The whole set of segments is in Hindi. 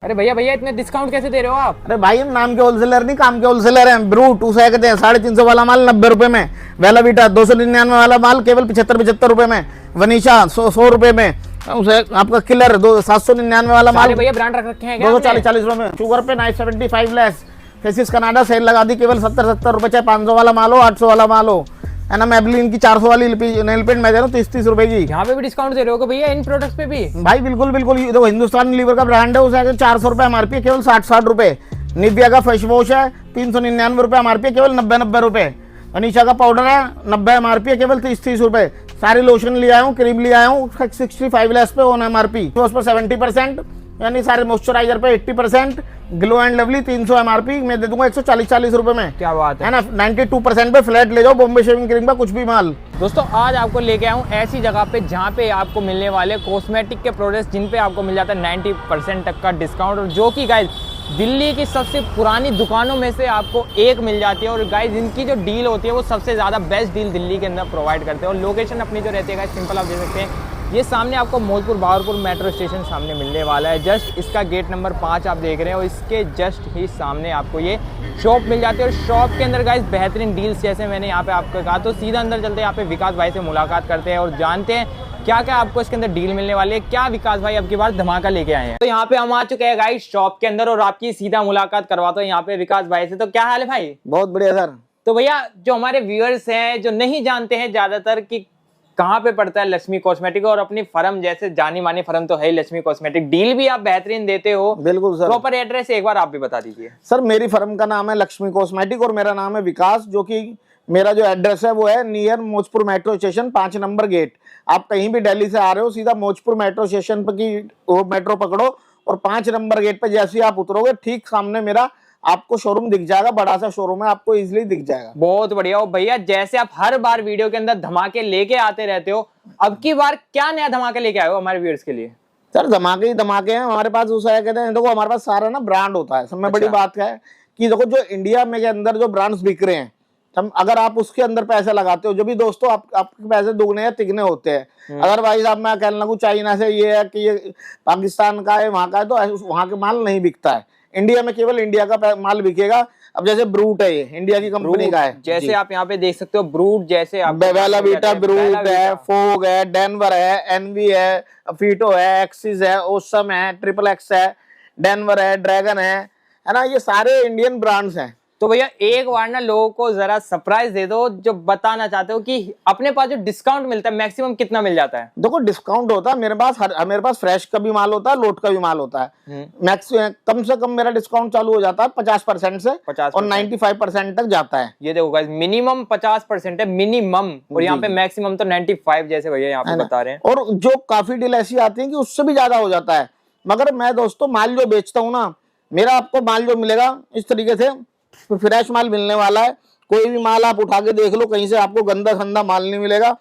अरे भैया भैया इतने डिस्काउंट कैसे दे रहे हो आप? अरे भाई हम नाम के होलसेलर नहीं काम के होलसेलर हैं। ब्रूट उसे कहते हैं 350 वाला माल 90 रुपए में, वेला बीटा 299 वाला माल केवल 75 रुपए में, वनीशा 100 रुपए में, उसे आपका किलर 799 वाला माल भैया ब्रांड रख रखे हैं क्या 240 रुपए में, शुगर पे 975 लेस, फेसिस कनाडा सेल लगा दी केवल 70 रुपए, चाहे 500 वाला माल हो 800 वाला माल हो, है ना। मैबलिन की 400 वाली नेल पेंट मैं दे रहा हूँ 30 रुपए की। यहाँ पे भी डिस्काउंट दे रहे हो भैया इन प्रोडक्ट्स पे भी? भाई बिल्कुल बिल्कुल, ये देखो हिंदुस्तान लीवर का ब्रांड है, उसे 400 रुपए एमआरपी केवल 60 रुपए। निविया का फेस वॉश है 399 रुपए एमआरपी केवल 90 रुपए। अनीशा का पाउडर है 90 एमआरपी केवल 30 रुपए। सारी लोशन ले आया हूँ, क्रीम ले आया हूँ 65 लेस पे ऑन एमआरपी, उस पर 70%, यानी सारे मॉइस्चराइजर पे 80%, ग्लो एंड लवली 300 एमआरपी मैं दे दूंगा 140 रुपए में। क्या बात है ना, 92% पे फ्लैट ले जाओ बॉम्बे शेविंग क्रीम का कुछ भी माल। दोस्तों आज आपको लेके आया हूँ ऐसी जगह पे जहाँ पे आपको मिलने वाले कॉस्मेटिक के प्रोडक्ट्स जिन पे आपको मिल जाता है 90% तक का डिस्काउंट, और जो कि गाइज दिल्ली की सबसे पुरानी दुकानों में से आपको एक मिल जाती है। और गाइज इनकी जो डील होती है वो सबसे ज़्यादा बेस्ट डील दिल्ली के अंदर प्रोवाइड करते हैं। और लोकेशन अपनी जो रहती है गाइज सिंपल आप देख सकते हैं, ये सामने आपको मौजपुर बहारपुर मेट्रो स्टेशन सामने मिलने वाला है। जस्ट इसका गेट नंबर 5 आप देख रहे हैं और इसके जस्ट ही सामने आपको ये शॉप मिल जाती है। और शॉप के अंदर गाइस बेहतरीन डील्स जैसे मैंने यहाँ पे आपको कहा, तो सीधा अंदर चलते हैं, यहाँ पे विकास भाई से मुलाकात करते हैं और जानते हैं क्या क्या आपको इसके अंदर डील मिलने वाली है, क्या विकास भाई अब की बार धमाका लेके आए हैं। तो यहाँ पे हम आ चुके हैं गाइस शॉप के अंदर और आपकी सीधा मुलाकात करवाता हूँ यहाँ पे विकास भाई से। तो क्या हाल है भाई? बहुत बढ़िया सर। तो भैया जो हमारे व्यूअर्स हैं जो नहीं जानते हैं ज्यादातर कि कहाँ पे पड़ता है लक्ष्मी कॉस्मेटिक, और अपनी फर्म जैसे जानी मानी फर्म तो है लक्ष्मी कॉस्मेटिक, डील भी आप बेहतरीन देते हो। बिल्कुल सर। प्रॉपर एड्रेस एक बार आप भी बता दीजिए। सर मेरी फर्म का नाम है लक्ष्मी कॉस्मेटिक और मेरा नाम है विकास, जो कि मेरा जो एड्रेस है वो है near Maujpur metro station 5 number gate. आप कहीं भी दिल्ली से आ रहे हो सीधा मौजपुर मेट्रो स्टेशन पर की वो मेट्रो पकड़ो और 5 नंबर गेट पर जैसे ही आप उतरोगे ठीक सामने मेरा आपको शोरूम दिख जाएगा, बड़ा सा शोरूम है, आपको इजीली दिख जाएगा। बहुत बढ़िया हो भैया, जैसे आप हर बार वीडियो के अंदर धमाके लेके आते रहते हो, अब की बार क्या नया धमाके लेके आए हो हमारे व्यूअर्स के लिए? सर धमाके ही धमाके हैं हमारे पास। उसे कहते हैं देखो हमारे पास सारा ना ब्रांड होता है। सब में बड़ी बात है कि देखो जो इंडिया में के अंदर जो ब्रांड्स बिक रहे हैं, अगर आप उसके अंदर पैसे लगाते हो, जो भी दोस्तों आपके पैसे दुगने या तिगने होते हैं। अदरवाइज आप मैं कहने लगूं चाइना से ये है कि ये पाकिस्तान का है वहां का है, तो वहां के माल नहीं बिकता है। इंडिया में केवल इंडिया का माल बिकेगा। अब जैसे ब्रूट है, ये इंडिया की कंपनी का है, जैसे आप यहाँ पे देख सकते हो ब्रूट, जैसे बेला बीटा ब्रूट है, फोग है, डेनवर है, एनवी है, फीटो है, एक्सिस है, ओसम है, ट्रिपल एक्स है, डेनवर है, ड्रैगन है ना, ये सारे इंडियन ब्रांड्स हैं। तो भैया एक बार ना लोगों को जरा सरप्राइज दे दो, जो बताना चाहते हो कि अपने पास जो डिस्काउंट मिलता है मैक्सिमम कितना मिल जाता है? देखो डिस्काउंट होता है मेरे पास फ्रेश का भी माल होता है, लोट का भी माल होता है। मैक्सिमम कम से कम मेरा डिस्काउंट चालू हो जाता है 50% से 50% और 95% तक जाता है। ये देखो गाइस मिनिमम 50% है मिनिमम, और यहाँ पे मैक्सिमम तो 95 जैसे भैया यहाँ पे बता रहे हैं। और जो काफी डील ऐसी आती है कि उससे भी ज्यादा हो जाता है। मगर मैं दोस्तों माल जो बेचता हूँ ना, मेरा आपको माल जो मिलेगा इस तरीके से फ्रेश माल मिलने वाला है। कोई भी माल आप उठा के देख लो, कहीं से आपको गंदा संदा माल नहीं मिलेगा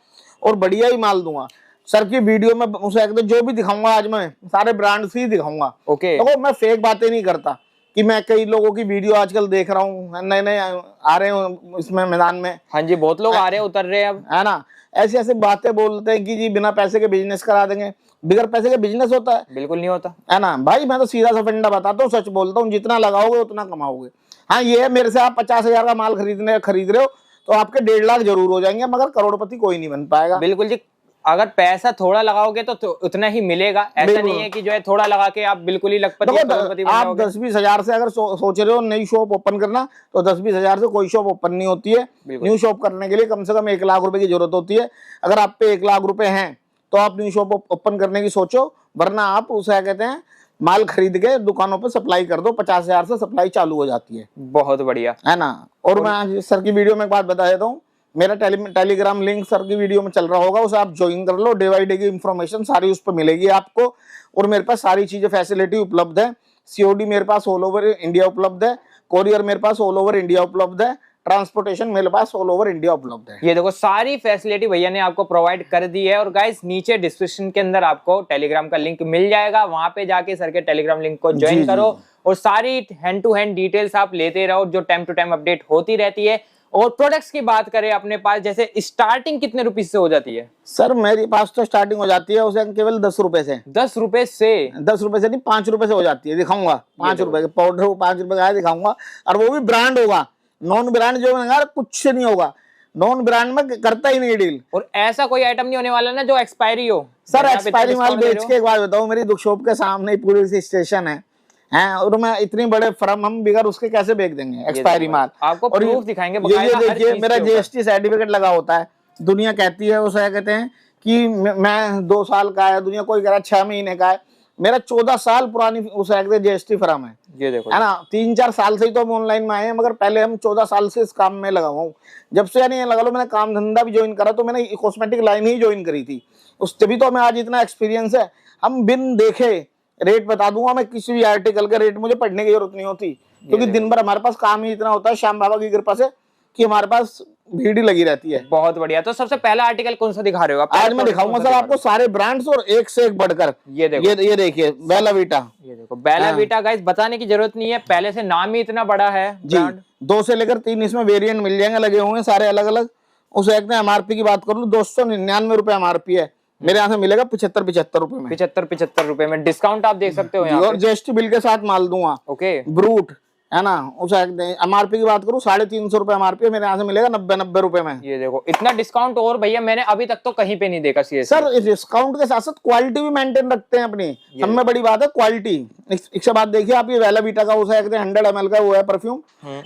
और बढ़िया ही माल दूंगा। सर की वीडियो में उसे जो भी दिखाऊंगा आज मैं सारे ब्रांड्स ही दिखाऊंगा। ओके। तो मैं फेक बातें नहीं करता कि मैं कई लोगों की वीडियो आजकल देख रहा हूँ, नए नए आ रहे हैं इसमें मैदान में। हाँ जी, बहुत लोग आ रहे हैं, उतर रहे हैं अब, है ना। ऐसे ऐसे बातें बोलते हैं कि जी बिना पैसे के बिजनेस करा देंगे। बिगर पैसे के बिजनेस होता है? बिल्कुल नहीं होता, है ना भाई। मैं तो सीधा सा फंडा बताता हूँ, सच बोलता हूँ, जितना लगाओगे उतना कमाओगे। हाँ ये है, मेरे से आप 50,000 का माल खरीद रहे हो तो आपके 1.5 लाख जरूर हो जाएंगे, मगर करोड़पति कोई नहीं बन पाएगा। बिल्कुल जी, अगर पैसा थोड़ा लगाओगे तो उतना ही मिलेगा। ऐसा नहीं है कि जो है थोड़ा लगा के आप बिल्कुल ही लखपति करोड़पति बन जाओगे। आप 10-20 हजार से अगर सोच रहे हो नई शॉप ओपन करना, तो 10-20 हजार से कोई शॉप ओपन नहीं होती है। न्यू शॉप करने के लिए कम से कम 1 लाख रुपए की जरूरत होती है। अगर आप पे 1 लाख रुपए हैं तो आप न्यू शॉप ओपन करने की सोचो, वरना आप उसे कहते हैं माल खरीद के दुकानों पे सप्लाई कर दो। 50,000 से सप्लाई चालू हो जाती है। बहुत बढ़िया, है ना। और मैं आज सर की वीडियो में एक बात बता देता हूँ, मेरा टेलीग्राम लिंक सर की वीडियो में चल रहा होगा, उसे आप ज्वाइन कर लो। डे बाई डे की इंफॉर्मेशन सारी उस पर मिलेगी आपको। और मेरे पास सारी चीजें फैसिलिटी उपलब्ध है। सीओडी मेरे पास ऑल ओवर इंडिया उपलब्ध है, कोरियर मेरे पास ऑल ओवर इंडिया उपलब्ध है, ट्रांसपोर्टेशन मेरे पास ऑल ओवर इंडिया उपलब्ध है। ये देखो सारी फैसिलिटी भैया ने आपको प्रोवाइड कर दी है। और गाइस नीचे डिस्क्रिप्शन के अंदर आपको टेलीग्राम का लिंक मिल जाएगा, वहां पे जाके सर के टेलीग्राम लिंक को ज्वाइन करो और सारी हैंड टू हैंड डिटेल्स आप लेते रहो, जो टाइम टू टाइम अपडेट होती रहती है। और प्रोडक्ट्स की बात करें अपने पास, जैसे स्टार्टिंग कितने रुपीज से हो जाती है? सर मेरे पास तो स्टार्टिंग हो जाती है उसे केवल 10 रुपए से। 10 रुपए से? 10 रुपए से नहीं, 5 रुपए से हो जाती है, दिखाऊंगा। 5 रुपए के पाउडर 5 रुपए का है, दिखाऊंगा। और वो भी ब्रांड होगा, नॉन ब्रांड जो है कुछ नहीं होगा, नॉन ब्रांड में करता ही नहीं डील। और ऐसा कोई आइटम नहीं होने वाला ना जो एक्सपायरी हो? सर एक्सपायरी माल बेच के एक बात बताऊं, मेरी शॉप के सामने ही पुलिस स्टेशन है और मैं इतनी बड़े फर्म, हम बिगर उसके कैसे बेच देंगे एक्सपायरी माल? आपको और प्रूफ दिखाएंगे ये देखिए मेरा जीएसटी सर्टिफिकेट लगा होता है। दुनिया कहती है उसे कहते हैं कि मैं 2 साल का है, दुनिया कोई कह रहा है 6 महीने का है। मेरा 14 साल पुरानी उसे कहते हैं जीएसटी फर्म है। ये देखो है ना, 3-4 साल से ही तो हम ऑनलाइन में आए हैं, मगर पहले हम 14 साल से इस काम में लगा हुआ हूँ। जब से यानी लगा लो मैंने काम धंधा भी ज्वाइन करा, तो मैंने कॉस्मेटिक लाइन ही ज्वाइन करी थी, उस तभी तो हमें आज इतना एक्सपीरियंस है। हम बिन देखे रेट बता दूंगा मैं, किसी भी आर्टिकल का रेट मुझे पढ़ने की जरूरत नहीं होती, क्योंकि दिन भर हमारे पास काम ही इतना होता है श्याम बाबा की कृपा से कि हमारे पास भीड़ ही लगी रहती है। बहुत बढ़िया। तो सबसे पहला आर्टिकल कौन सा दिखा रहे हो आप? आज मैं दिखाऊंगा सर आपको सारे ब्रांड्स और एक से एक बढ़कर। ये देखो, ये देखिए बेला वीटा। ये देखो बेला वीटा गाइस, बताने की जरूरत नहीं है, पहले से नाम ही इतना बड़ा है जी। 2 से लेकर 3 इसमें वेरिएंट मिल जाएंगे, लगे हुए सारे अलग अलग। उस एक एमआरपी की बात कर लूं, 299 रुपए एमआरपी है, मेरे यहाँ से मिलेगा 75 रुपए में। 75 रुपए में डिस्काउंट आप देख सकते हो यहाँ और जीएसटी बिल के साथ माल दूंगा। ओके, ब्रूट है ना, उस एमआरपी की बात करूं 350 रुपए एमआरपी, मेरे यहाँ से मिलेगा 90 रुपए में। ये देखो इतना डिस्काउंट, और भैया मैंने अभी तक तो कहीं पे नहीं देखा। सर इस डिस्काउंट के साथ साथ क्वालिटी भी मेंटेन रखते हैं अपनी, सब में बड़ी बात है क्वालिटी। इसके बाद देखिए आप, ये वेला बीटा का उसे 100 ml का वो है परफ्यूम।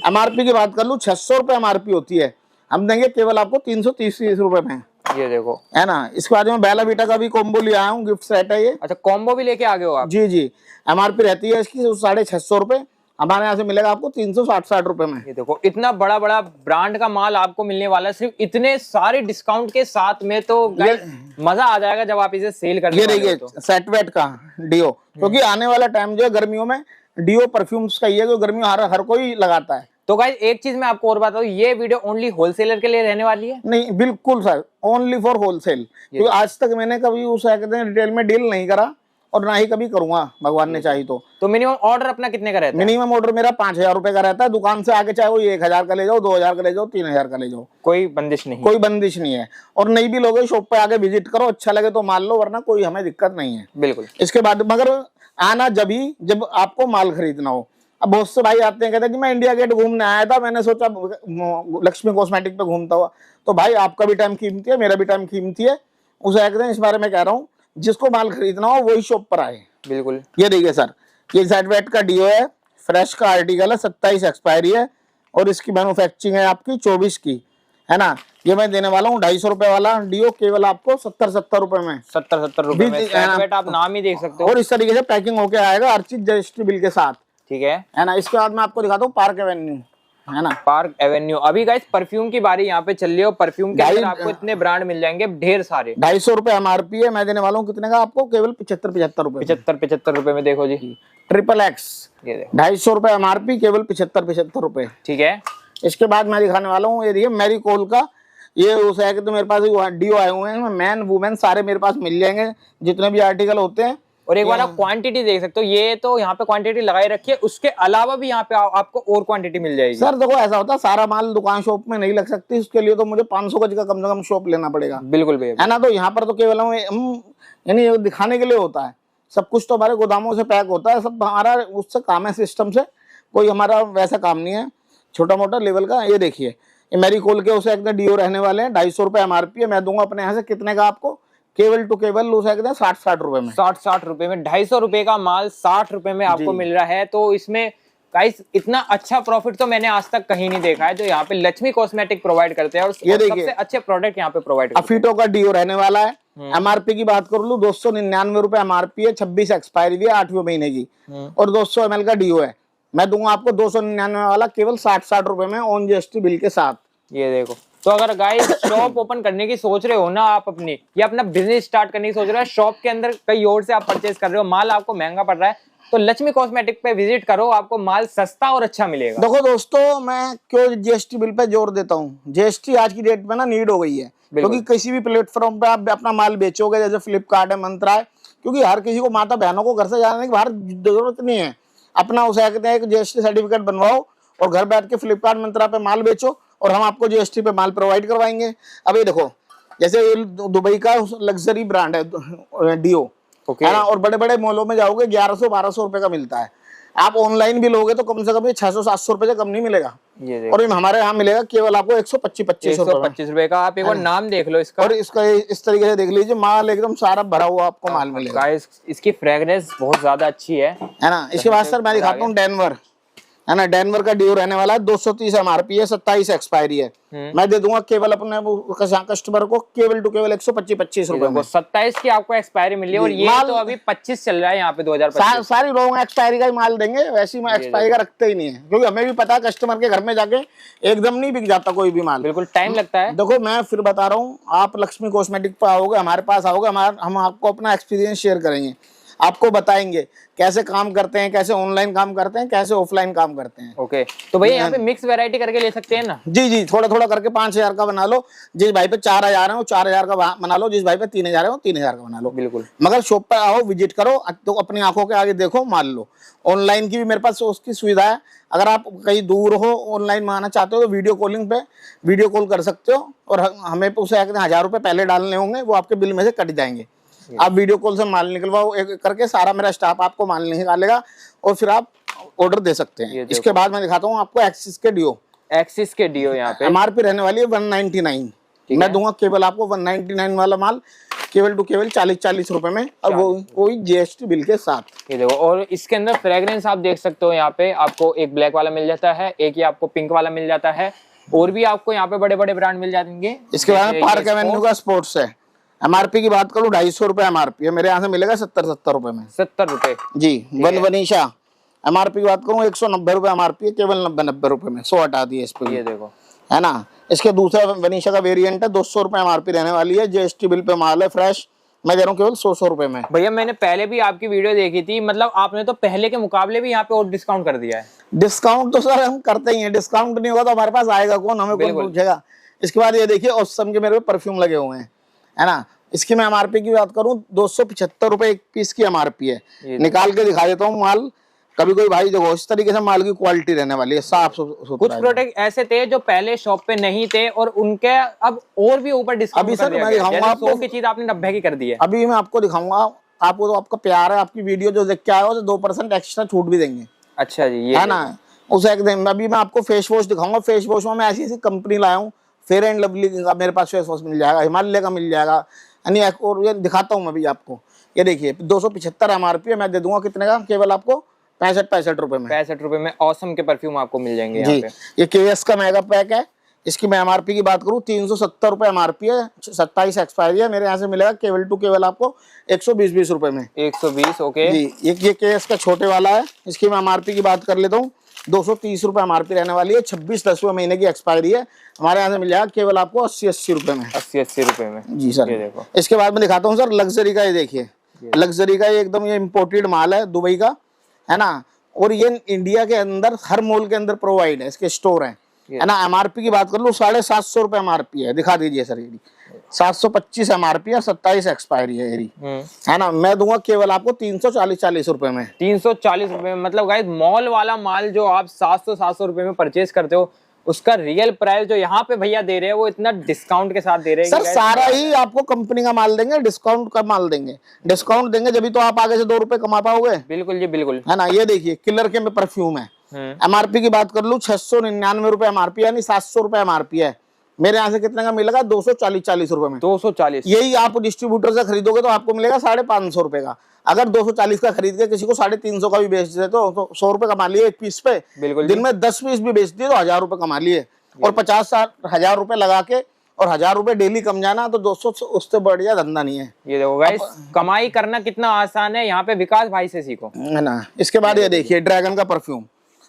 एमआरपी की बात कर लूं 600 रुपए एमआरपी होती है, हम देंगे केवल आपको 330 रुपए में। ये देखो, है ना। इसके बाद में बेला बीटा का भी कॉम्बो ले आया हूँ, गिफ्ट सेट है ये। अच्छा, कॉम्बो भी लेके आ गए हो आप? जी जी। एमआरपी रहती है इसकी 650 रुपए, हमारे यहाँ से मिलेगा आपको 360 रुपए में। ये देखो इतना बड़ा बड़ा ब्रांड का माल आपको मिलने वाला है सिर्फ इतने सारे डिस्काउंट के साथ में, तो मजा आ जाएगा जब आप इसे सेल करने वाले हो। ये देखिए सेटवेट का डिओ, क्योंकि आने वाला टाइम जो है गर्मियों में डिओ परफ्यूम्स का ही है, जो गर्मियों हर कोई लगाता है। तो गाइस एक चीज मैं आपको और बताऊं, ये वीडियो ओनली होलसेलर के लिए रहने वाली है? नहीं बिल्कुल सर, ओनली फॉर होलसेल, क्योंकि आज तक मैंने कभी उस रिटेल में डील नहीं करा और ना ही कभी करूंगा, भगवान ने चाही तो मिनिमम ऑर्डर अपना कितने का रहता है? मिनिमम ऑर्डर मेरा 5000 रुपए का रहता है, दुकान से आके चाहे वो 1000 का ले जाओ, 2000 का ले जाओ, 3000 का ले जाओ, कोई बंदिश नहीं, कोई बंदिश नहीं है। और नहीं भी लोगे शॉप पे आके विजिट करो, अच्छा लगे तो मान लो, वरना कोई हमें दिक्कत नहीं है। बिल्कुल। इसके बाद मगर आना जब आपको माल खरीदना हो। अब बहुत से भाई आते हैं, कहते हैं कि मैं इंडिया गेट घूमने आया था, मैंने सोचा लक्ष्मी कॉस्मेटिक पे घूमता हुआ, तो भाई आपका भी टाइम कीमती है, मेरा भी टाइम कीमती है, उसे कहते हैं। इस बारे में कह रहा हूँ, जिसको माल खरीदना हो वही शॉप पर आए। बिल्कुल। ये देखिए सर, ये सेटवेट का डीओ है, फ्रेश का आर्टिकल है, 27 एक्सपायरी है, और इसकी मैन्युफैक्चरिंग है आपकी 24 की, है ना। ये मैं देने वाला हूँ 250 रुपए वाला डीओ, केवल आपको 70 रुपए में। 70 रुपए में सेटवेट, आप नाम ही देख सकते हो। और इस तरीके से पैकिंग होके आएगा हर चीज जीएसटी बिल के साथ, ठीक है ना। इसके बाद मैं आपको दिखाता हूँ पार्क एवेन्यू, है ना, पार्क एवेन्यू। अभी गाइस परफ्यूम की बारी यहाँ पे चल रही है, परफ्यूम के अंदर आपको इतने ब्रांड मिल जाएंगे ढेर सारे। 250 रुपए एमआरपी है, मैं देने वाला हूँ कितने का आपको, केवल 75 रुपए। 75 रुपए में। देखो जी XXX, ये देखो 250 रुपए एमआरपी, केवल 75 रुपए, ठीक है। इसके बाद मैं दिखाने वाला हूँ, ये देखिए मैरी कोल का, ये उस है कि तो मेरे पास डीओ आए हुए हैं, मैन वुमेन सारे मेरे पास मिल जाएंगे, जितने भी आर्टिकल होते हैं। और एक बार आप क्वांटिटी देख सकते हो, ये तो यहाँ पे क्वांटिटी लगाई रखी है, उसके अलावा भी यहाँ पे आपको और क्वांटिटी मिल जाएगी। सर देखो ऐसा होता है, सारा माल दुकान शॉप में नहीं लग सकती, उसके लिए तो मुझे 500 गज का कम से कम शॉप लेना पड़ेगा। बिल्कुल भैया, है ना। तो यहाँ पर तो केवल हम यानी दिखाने के लिए होता है, सब कुछ तो हमारे गोदामों से पैक होता है, सब हमारा उससे काम है, सिस्टम से, कोई हमारा वैसा काम नहीं है छोटा मोटा लेवल का। ये देखिए, ये मेरी कोल के उसे एकदम डीओ रहने वाले हैं, 250 रुपए एमआरपी है, मैं दूंगा अपने यहाँ से कितने का आपको, केवल टू केवल उसे 60 रुपए में। 60 रुपए में 250 रुपए का माल 60 रुपए में आपको मिल रहा है। तो इसमें गाइस इतना अच्छा प्रॉफिट तो मैंने आज तक कहीं नहीं देखा है, जो यहाँ पे लक्ष्मी कॉस्मेटिक प्रोवाइड करते हैं, और सबसे अच्छे प्रोडक्ट यहाँ पे प्रोवाइड करते हैं। अफीटो का डीओ रहने वाला है, एमआरपी की बात कर लूं 299 रुपए एमआरपी है, 26 एक्सपायरी भी है 8वें महीने की, और 200 ml का डीओ है, मैं दूंगा आपको 299 वाला केवल 60 रुपए में ऑन जीएसटी बिल के साथ। ये देखो, तो अगर गाइस शॉप ओपन करने की सोच रहे हो ना आप अपनी, या अपना बिजनेस स्टार्ट करने की सोच रहे हो, शॉप के अंदर कहीं और से आप परचेज कर रहे हो, माल आपको महंगा पड़ रहा है, तो लक्ष्मी कॉस्मेटिक पे विजिट करो, आपको माल सस्ता और अच्छा मिलेगा। देखो दोस्तों, मैं क्यों जीएसटी बिल पे जोर देता हूँ, जीएसटी आज की डेट में ना नीड हो गई है, क्योंकि किसी भी प्लेटफॉर्म पे आप अपना माल बेचोगे, जैसे फ्लिपकार्ट है, मंत्रा है, क्योंकि हर किसी को माता बहनों को घर से जाने की बाहर जरूरत नहीं है, अपना उसे कहते हैं एक जीएसटी सर्टिफिकेट बनवाओ और घर बैठ के फ्लिपकार्ट मंत्रा पे माल बेचो, और हम आपको जीएसटी पे माल प्रोवाइड करवाएंगे। अब ये देखो, जैसे ये दुबई का लग्जरी ब्रांड है डियो, है ना, और बड़े बड़े मॉलों में जाओगे 1100-1200 रुपए का मिलता है। आप ऑनलाइन भी लोगे तो कम से कम ये 600-700 रुपए से कम नहीं मिलेगा। और हमारे यहाँ मिलेगा केवल आपको 125 रुपए का। आप एक बार नाम देख लो इसका, और इसका इस तरीके से देख लीजिए, माल एकदम सारा भरा हुआ आपको माल मिलेगा। इसकी फ्रेग्रेंस बहुत ज्यादा अच्छी है ना। इसके बाद सर मैं दिखाता हूँ डेनवर, है ना, डेनवर का डियो रहने वाला है, 230 MRP है, 27 एक्सपायरी है। मैं दे दूंगा केवल अपने कस्टमर को केवल टू केवल 125 रुपए में। 27 की आपको एक्सपायरी मिली है, और ये तो अभी 25 चल रहा है यहाँ पे 2025। सारी लोग एक्सपायरी का ही माल देंगे, वैसी मैं एक्सपायरी का रखते ही नहीं है, क्योंकि हमें भी पता है कस्टमर के घर में जाके एकदम नहीं बिक जाता कोई भी माल, बिल्कुल टाइम लगता है। देखो मैं फिर बता रहा हूँ, आप लक्ष्मी कॉस्मेटिक पे आओगे, हमारे पास आओगे, हम आपको अपना एक्सपीरियंस शेयर करेंगे, आपको बताएंगे कैसे काम करते हैं, कैसे ऑनलाइन काम करते हैं, कैसे ऑफलाइन काम करते हैं। ओके, तो भैया यहाँ पे मिक्स वैरायटी करके ले सकते हैं ना? जी, थोड़ा थोड़ा करके 5000 का बना लो, जिस भाई पे 4000 है वो 4000 का बना लो, जिस भाई पे 3000 है वो 3000 का बना लो। बिल्कुल, मगर शॉप पे आओ, विजिट करो, तो अपनी आंखों के आगे देखो, मान लो। ऑनलाइन की भी मेरे पास उसकी सुविधा है, अगर आप कहीं दूर हो, ऑनलाइन मंगाना चाहते हो तो वीडियो कॉलिंग पे वीडियो कॉल कर सकते हो, और हमें उसे 1000 रुपए पहले डालने होंगे, वो आपके बिल में से कट जाएंगे। आप वीडियो कॉल से माल निकलवाओ एक करके, सारा मेरा स्टाफ आपको माल निकालेगा और फिर आप ऑर्डर दे सकते हैं। इसके बाद मैं दिखाता हूँ आपको एक्सिस के डियो यहाँ पे MRP रहने वाली है 199, मैं दूंगा केवल आपको 199 वाला माल केवल टू केवल 40 रुपए में, और वो कोई जीएसटी बिल के साथ। ये देखो, और इसके अंदर फ्रेग्रेंस आप देख सकते हो, यहाँ पे आपको एक ब्लैक वाला मिल जाता है, एक ही आपको पिंक वाला मिल जाता है, और भी आपको यहाँ पे बड़े बड़े ब्रांड मिल जाएंगे। इसके बाद पार्क एवेन्यू का स्पोर्ट्स है, MRP की बात करूँ 250 रुपए MRP है, मेरे यहाँ से मिलेगा 70 रुपए में। 70 रुपए जी। वनीशा MRP की बात करूँ 190 रुपए MRP है, केवल 90 रुपए में, 100 हटा दिए इस पे। ये देखो, है ना। इसके दूसरा वनीशा का वेरिएंट है, 200 रुपए MRP रहने वाली है, जीएसटी बिल पे माल है, फ्रेश, मैं दे रहा हूँ केवल 100 रुपए में। भैया मैंने पहले भी आपकी वीडियो देखी थी, मतलब आपने तो पहले के मुकाबले भी यहाँ पे और डिस्काउंट कर दिया है। डिस्काउंट तो सर हम करते ही हैं, डिस्काउंट नहीं होगा तो हमारे पास आएगा कौन, हमें कौन पूछेगा। इसके बाद ये देखिए ऑसम के मेरे पे परफ्यूम लगे हुए हैं, है ना। इसकी मैं MRP की बात करूं 275 रुपए एक पीस की MRP है। निकाल के दिखा देता हूँ माल, कभी कोई भाई देखो इस तरीके से माल की क्वालिटी रहने वाली है, साफ सुथरा। कुछ प्रोडक्ट ऐसे थे जो पहले शॉप पे नहीं थे और उनके अब और भी ऊपर डिस्काउंट अभी सर मैं दिखाऊंगा आपको, 100 की चीज आपने 90 की कर दी है। अभी मैं आपको दिखाऊंगा, आपको तो आपका प्यार है, आपकी वीडियो जो देख के आए हो तो 2% एक्स्ट्रा छूट भी देंगे। अच्छा जी, ये है ना। उसे अभी मैं आपको फेस वॉश दिखाऊंगा, फेस वॉश में मैं ऐसी कंपनी लाया हूँ, फेयर एंड लवली का मेरे पास फेस वॉश मिल जाएगा, हिमालय का मिल जाएगा, और ये दिखाता हूँ मैं भी आपको। ये देखिए 275 MRP है, मैं दे दूंगा कितने का, केवल आपको 65 रुपए में। 65 रुपए में ऑसम के परफ्यूम आपको मिल जाएंगे यहाँ पे। ये केएस का मेगा पैक है, इसकी मैं MRP की बात करूँ 370 रुपए MRP है, 27 एक्सपायरी है, मेरे यहाँ से मिलेगा केवल टू केवल आपको 120 रुपए में। 120, ओके जी। ये केएस का छोटे वाला है, इसकी मैं MRP की बात कर लेता हूँ, 230 रुपए MRP रहने वाली है, 26-10वें महीने की एक्सपायरी है, हमारे यहाँ से मिल जाएगा केवल आपको 80 रुपए में। 80 रुपए में, जी सर। ये देखो। इसके बाद में दिखाता हूँ सर लग्जरी का, ये देखिए लग्जरी का, ये एकदम ये इम्पोर्टेड माल है दुबई का, है ना, और ये इंडिया के अंदर हर मॉल के अंदर प्रोवाइड है, इसके स्टोर है ना। MRP की बात कर लो 750 रुपए MRP है, दिखा दीजिए सर, ये 725 MRP है, 27 एक्सपायरी है ये, है ना। मैं दूंगा केवल आपको 340 रुपए में। 340 रुपए में, मतलब गाइस मॉल वाला माल जो आप 700 रुपए में परचेज करते हो, उसका रियल प्राइस जो यहाँ पे भैया दे रहे हैं वो इतना डिस्काउंट के साथ दे रहे हैं। सर सारा ही आपको कंपनी का माल देंगे, डिस्काउंट का माल देंगे, डिस्काउंट देंगे जब तो आप आगे से 2 रुपए कमा पाओगे। बिल्कुल जी, बिल्कुल, है ना। ये देखिए किलर के में परफ्यूम है, MRP की बात कर लूँ 699 रुपए MRP, यानी 700 रुपए MRP है, मेरे यहाँ से कितने का मिलेगा 240 रुपए में। 240, यही आप डिस्ट्रीब्यूटर से खरीदोगे तो आपको मिलेगा 550 रुपए का। अगर 240 का खरीद के किसी को 350 का भी बेच दे तो 100 रुपए कमा लिए एक पीस पे। दिन में 10 पीस भी बेच दिए तो 1000 रुपए कमा लिए, और 50-60 रुपए लगा के और 1000 रुपए डेली कम जाना तो 200 उससे बढ़िया धंधा नहीं है। ये देखो गाइस, कमाई करना कितना आसान है, यहाँ पे विकास भाई से सीखो, है ना। इसके बाद ये देखिए ड्रैगन का परफ्यूम,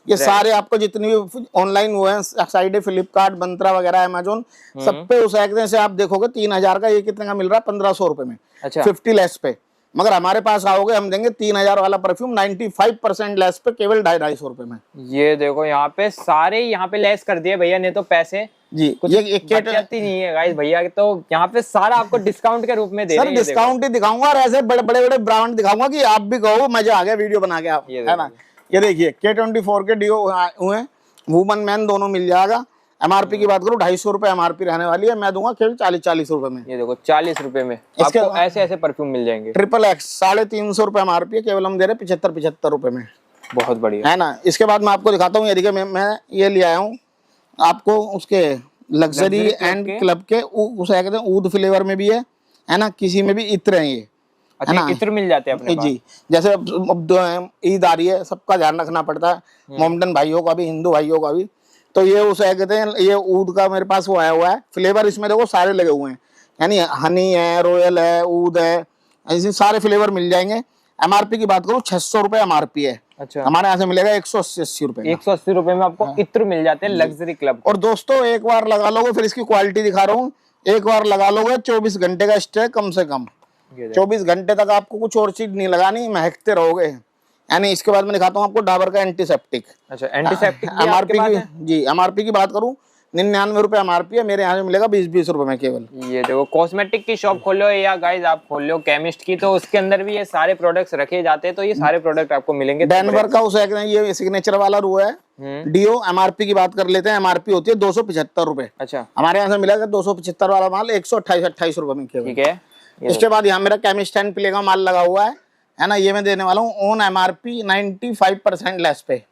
ये सारे आपको जितनी भी ऑनलाइन हुए हैं साइड है, फ्लिपकार्ट, मंत्रा वगैरह, अमेजोन, सब पे उस एक से आप देखोगे 3000 का, ये कितने का मिल रहा है 1500 रुपए में। अच्छा। 50 लेस पे, मगर हमारे पास आओगे हम देंगे 3000 वाला परफ्यूम 95% लेस पे केवल 250 रुपए में। ये देखो यहाँ पे सारे यहाँ पे लेस कर दिए भैया ने तो पैसे जी, कुछ ये बचती नहीं है गाइस भैया, तो यहाँ पे सारा आपको डिस्काउंट के रूप में दे रहे हैं। सर डिस्काउंट ही दिखाऊंगा और ऐसे बड़े बड़े ब्रांड दिखाऊंगा कि आप भी कहो मजा आ गया वीडियो बना के आप, है ना। ये देखिए K24 के डिओ हुए, वुमन मैन दोनों मिल जाएगा, एमआरपी की बात करूँ 250 रुपए एमआरपी रहने वाली है, मैं दूंगा केवल 40 रुपए में। ये देखो 40 रुपए में आपको ऐसे ऐसे परफ्यूम मिल जाएंगे। XXX 350 रुपए एमआरपी है, केवल हम दे रहे 75 रुपए में। बहुत बढ़िया है ना। इसके बाद मैं आपको दिखाता हूँ, ये देखिए मैं ये ले आया हूँ आपको उसके लग्जरी एंड क्लब के उसे कहते हैं ऊद फ्लेवर में भी है ना, किसी में भी इत्र है ये। अच्छा, है ना, इत्र मिल जाते हैं अपने पास। जी, जैसे अब ईद आ रही है, सबका ध्यान रखना पड़ता है, मोमडन भाइयों का भी, हिंदू भाइयों का भी। तो ये उसे कहते हैं, ये ऊद का मेरे पास वो आया हुआ है फ्लेवर, इसमें देखो सारे लगे हुए हैं, यानी हनी है, रॉयल है, ऊद है, ऐसे सारे फ्लेवर मिल जाएंगे। एमआरपी की बात करूँ 600 रुपए एमआरपी है। अच्छा, हमारे यहाँ से मिलेगा 180 रुपए। 180 रुपए में आपको इत्र मिल जाते हैं लग्जरी क्लब। और दोस्तों एक बार लगा लोगे, फिर इसकी क्वालिटी दिखा रहा हूँ, एक बार लगा लोगे 24 घंटे का स्टे कम से कम, 24 घंटे तक आपको कुछ और चीज नहीं लगानी, महकते रहोगे। यानी इसके बाद मैं दिखाता हूँ आपको डाबर का एंटीसेप्टिक। अच्छा, एंटीसेप्टिक एमआरपी की, जी एमआरपी की बात करूँ 99 रुपए एमआरपी है, मेरे यहाँ से मिलेगा 20 रुपए में केवल। ये देखो कॉस्मेटिक की शॉप खोलो या गाइस आप खोल लो केमिस्ट की, तो उसके अंदर भी ये सारे प्रोडक्ट्स रखे जाते हैं, तो ये सारे प्रोडक्ट आपको मिलेंगे। डेनवर का उसे ये सिग्नेचर वाला रू है डीओ। एमआरपी की बात कर लेते हैं, एमआरपी होती है 275 रुपए। अच्छा, हमारे यहाँ से मिलेगा 275 वाला माल 128 रुपए में केवल। ठीक है। इसके बाद यहाँ मेरा केमिस्ट एंड प्ले का माल लगा हुआ है ना, ये मैं देने वाला हूँ ऑन एमआरपी 95% लेस पे।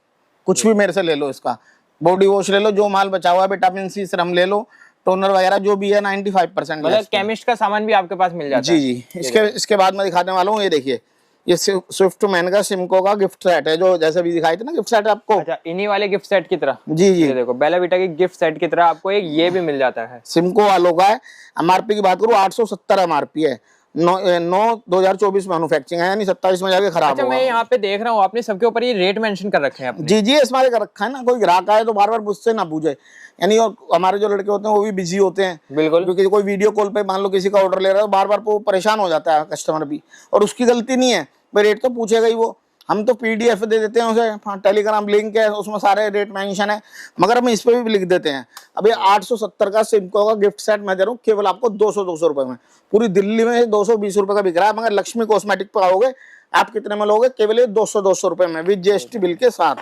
कुछ भी मेरे से ले लो, इसका बॉडी वॉश ले लो, जो माल बचा हुआ है, विटामिन सी सीरम ले लो, टोनर वगैरह जो भी है 95%। मतलब केमिस्ट का सामान भी आपके पास मिल जाता है। जी। इसके बाद मैं दिखाने वाला हूँ, ये देखिए ये स्विफ्ट मैन का सिमको का गिफ्ट सेट है, जो जैसे भी दिखाई थे ना गिफ्ट सेट आपको। अच्छा, इन्हीं वाले गिफ्ट सेट की तरह। जी। ये देखो बेला विटा के गिफ्ट सेट की तरह आपको एक ये भी मिल जाता है, सिमको वालों का है। एमआरपी की बात करूँ 870 एमआरपी है, 2024 मैन्युफैक्चरिंग है, यानी 27 में जाके खराब। अच्छा, मैं यहाँ पे देख रहा हूँ आपने सबके ऊपर ये रेट मेंशन कर रखे हैं आपने। जी इसमें कर रखा है ना, कोई ग्राहक आए तो बार बार मुझसे ना पूछे, यानी और हमारे जो लड़के होते हैं वो भी बिजी होते हैं बिल्कुल, क्योंकि कोई वीडियो कॉल पे मान लो किसी का ऑर्डर ले रहा है, बार बार वो परेशान हो जाता है कस्टमर भी, और उसकी गलती नहीं है, भाई रेट तो पूछेगा ही वो। हम तो पीडीएफ दे देते हैं उसे, टेलीग्राम लिंक है उसमें सारे रेट मेंशन है, मगर हम इस पे भी लिख देते हैं। अभी 870 का सिमको का गिफ्ट सेट मैं दे रहा हूँ केवल आपको 200 रुपए में। पूरी दिल्ली में 220 रुपए का बिक रहा है, मगर लक्ष्मी कॉस्मेटिक पे आओगे आप कितने में लोगे, केवल 200 रुपए में विद जीएसटी बिल के साथ,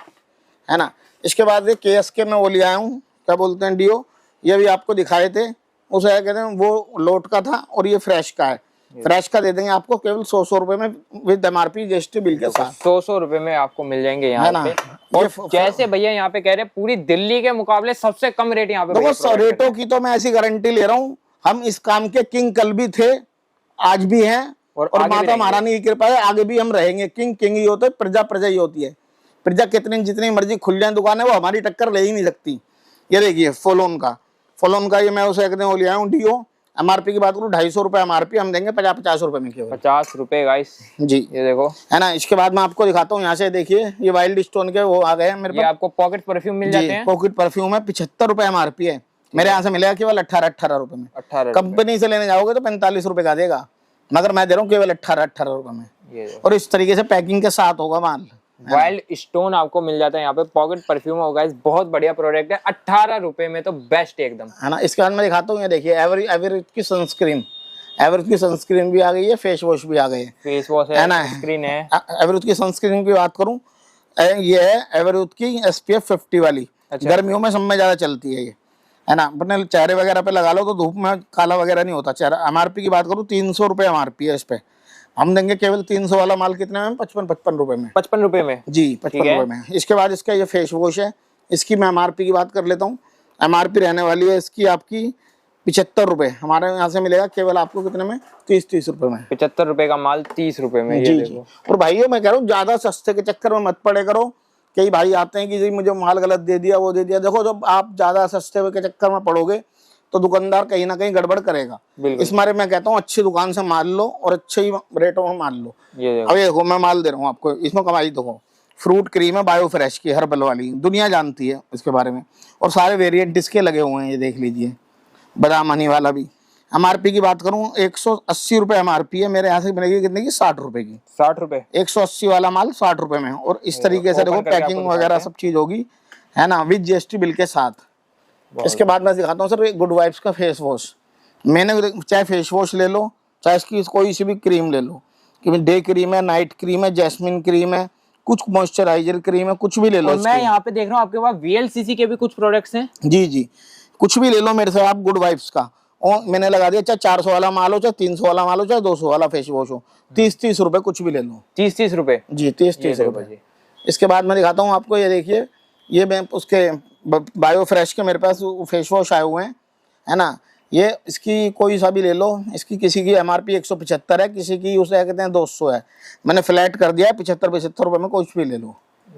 है ना। इसके बाद KSK में वो ले आया हूँ, क्या बोलते हैं डीओ, ये भी आपको दिखाए थे, उसे कहते हैं वो लोट का था और ये फ्रेश का है। फ्रेश का दे देंगे आपको केवल 100 रुपए में विद एमआरपी जीएसटी बिल के साथ। 100 रुपए में आपको मिल जाएंगे यहाँ पे। और जैसे भैया यहाँ पे कह रहे हैं पूरी दिल्ली के मुकाबले सबसे कम रेट यहाँ पे। देखो रेटों की तो मैं ऐसी गारंटी ले रहा हूँ, हम इस काम के किंग कल भी थे, आज भी हैं, और माता महारानी की कृपा है आगे भी हम रहेंगे। किंग ही होते, प्रजा प्रजा ही होती है। प्रजा कितनी जितनी मर्जी खुल जाए दुकान है, वो हमारी टक्कर ले ही नहीं सकती। ये देखिए फोलोन का ये मैं उसे कहते हैं वो ले आया हूँ डीओ। एमआरपी की बात करूँ 250 रुपए एमआरपी, हम देंगे 50 रुपए में केवल। 50 रुपए गाइस। जी ये देखो, है ना। इसके बाद मैं आपको दिखाता हूँ, यहाँ से देखिए ये वाइल्ड स्टोन के वो आ गए हैं मेरे पास। आपको पॉकेट परफ्यूम मिल जाते हैं। पॉकेट परफ्यूम है, 75 रुपए एमआरपी है, मेरे यहाँ से मिलेगा केवल 18 रुपए में। 18 कंपनी से लेने जाओगे तो 45 रुपए का देगा, मगर मैं दे रहा हूँ केवल 18 रुपए में। और इस तरीके से पैकिंग के साथ होगा माल। वाइल्ड स्टोन आपको मिल जाता है यहाँ पे, पॉकेट परफ्यूम होगा, बहुत बढ़िया प्रोडक्ट है, 18 रुपए में तो बेस्ट एकदम, है ना। इसके बाद मैं दिखाता हूँ, ये देखिए एवरेस्ट की सनस्क्रीन भी आ गई है, फेस वॉश भी आ गई है। फेस वॉश है ना, सनस्क्रीन है। एवरेस्ट की सनस्क्रीन की बात करूँ, ये है एवरेस्ट की SPF 50 वाली। अच्छा। गर्मियों में सब में ज्यादा चलती है ये, है ना। अपने चेहरे वगैरह पे लगा लो तो धूप में काला वगैरह नहीं होता चेहरा। एमआरपी की बात करूँ 300 रुपए एमआरपी है इस पे, हम देंगे केवल 300 वाला माल कितने में, 55 रुपए में। 55 रुपए में जी, 55 रुपए में। इसके बाद इसका ये फेस वॉश है, इसकी मैं एमआरपी की बात कर लेता हूँ। एमआरपी रहने वाली है इसकी आपकी 75 रुपए, हमारे यहाँ से मिलेगा केवल आपको कितने में, 30 रुपए में। 75 रुपए का माल 30 रुपए में। जी जी। और भाइयों मैं कह रहा हूँ ज्यादा सस्ते के चक्कर में मत पड़े करो। कई भाई आते हैं कि जी मुझे माल गलत दे दिया, वो दे दिया। देखो जब आप ज्यादा सस्ते के चक्कर में पड़ोगे तो दुकानदार कहीं ना कहीं गड़बड़ करेगा। इस मारे मैं कहता हूँ अच्छी दुकान से माल लो और अच्छे ही रेटों में माल लो। अब देखो मैं माल दे रहा हूँ आपको, इसमें कमाई देखो, फ्रूट क्रीम है बायो फ्रेश की, हर्बल वाली, दुनिया जानती है इसके बारे में, और सारे वेरिएंट इसके लगे हुए हैं, ये देख लीजिए। बादाम हनी वाला भी। एमआरपी की बात करूँ 180 रुपए एमआरपी है, मेरे यहाँ से मिलेगी कितने की, 60 रुपए की। 60 रुपए, 180 वाला माल 60 रुपए में। और इस तरीके से देखो पैकिंग वगैरह सब चीज होगी, है ना, विद जीएसटी बिल के साथ। इसके बाद मैं दिखाता हूँ सर गुड वाइब्स का फेस वॉश। मैंने चाहे फेस वॉश ले लो, चाहे इसकी कोई सी भी क्रीम ले लो, कि डे क्रीम है, नाइट क्रीम है, जैस्मिन क्रीम है, कुछ मॉइस्चराइजर क्रीम है, कुछ भी ले लो। और मैं यहाँ पे देख रहा हूँ आपके पास VLCC के भी कुछ प्रोडक्ट्स हैं। जी जी, कुछ भी ले लो मेरे से आप, गुड वाइब्स का। और मैंने लगा दिया, चाहे 400 वाला माल हो, चाहे 300 वाला माल हो, चाहे 200 वाला फेस वॉश हो, 30-30 रुपए कुछ भी ले लो। 30-30 रुपए जी, 30-30 रुपए। इसके बाद मैं दिखाता हूँ आपको, ये देखिए, ये मैं उसके बायो फ्रेश के मेरे पास फेस वॉश आए हुए हैं, है ना। ये इसकी कोई सा भी ले लो, इसकी किसी की MRP 175 है, किसी की उसे कहते हैं 200 है। मैंने फ्लैट कर दिया है 75-75 रुपए में, कुछ भी ले लो।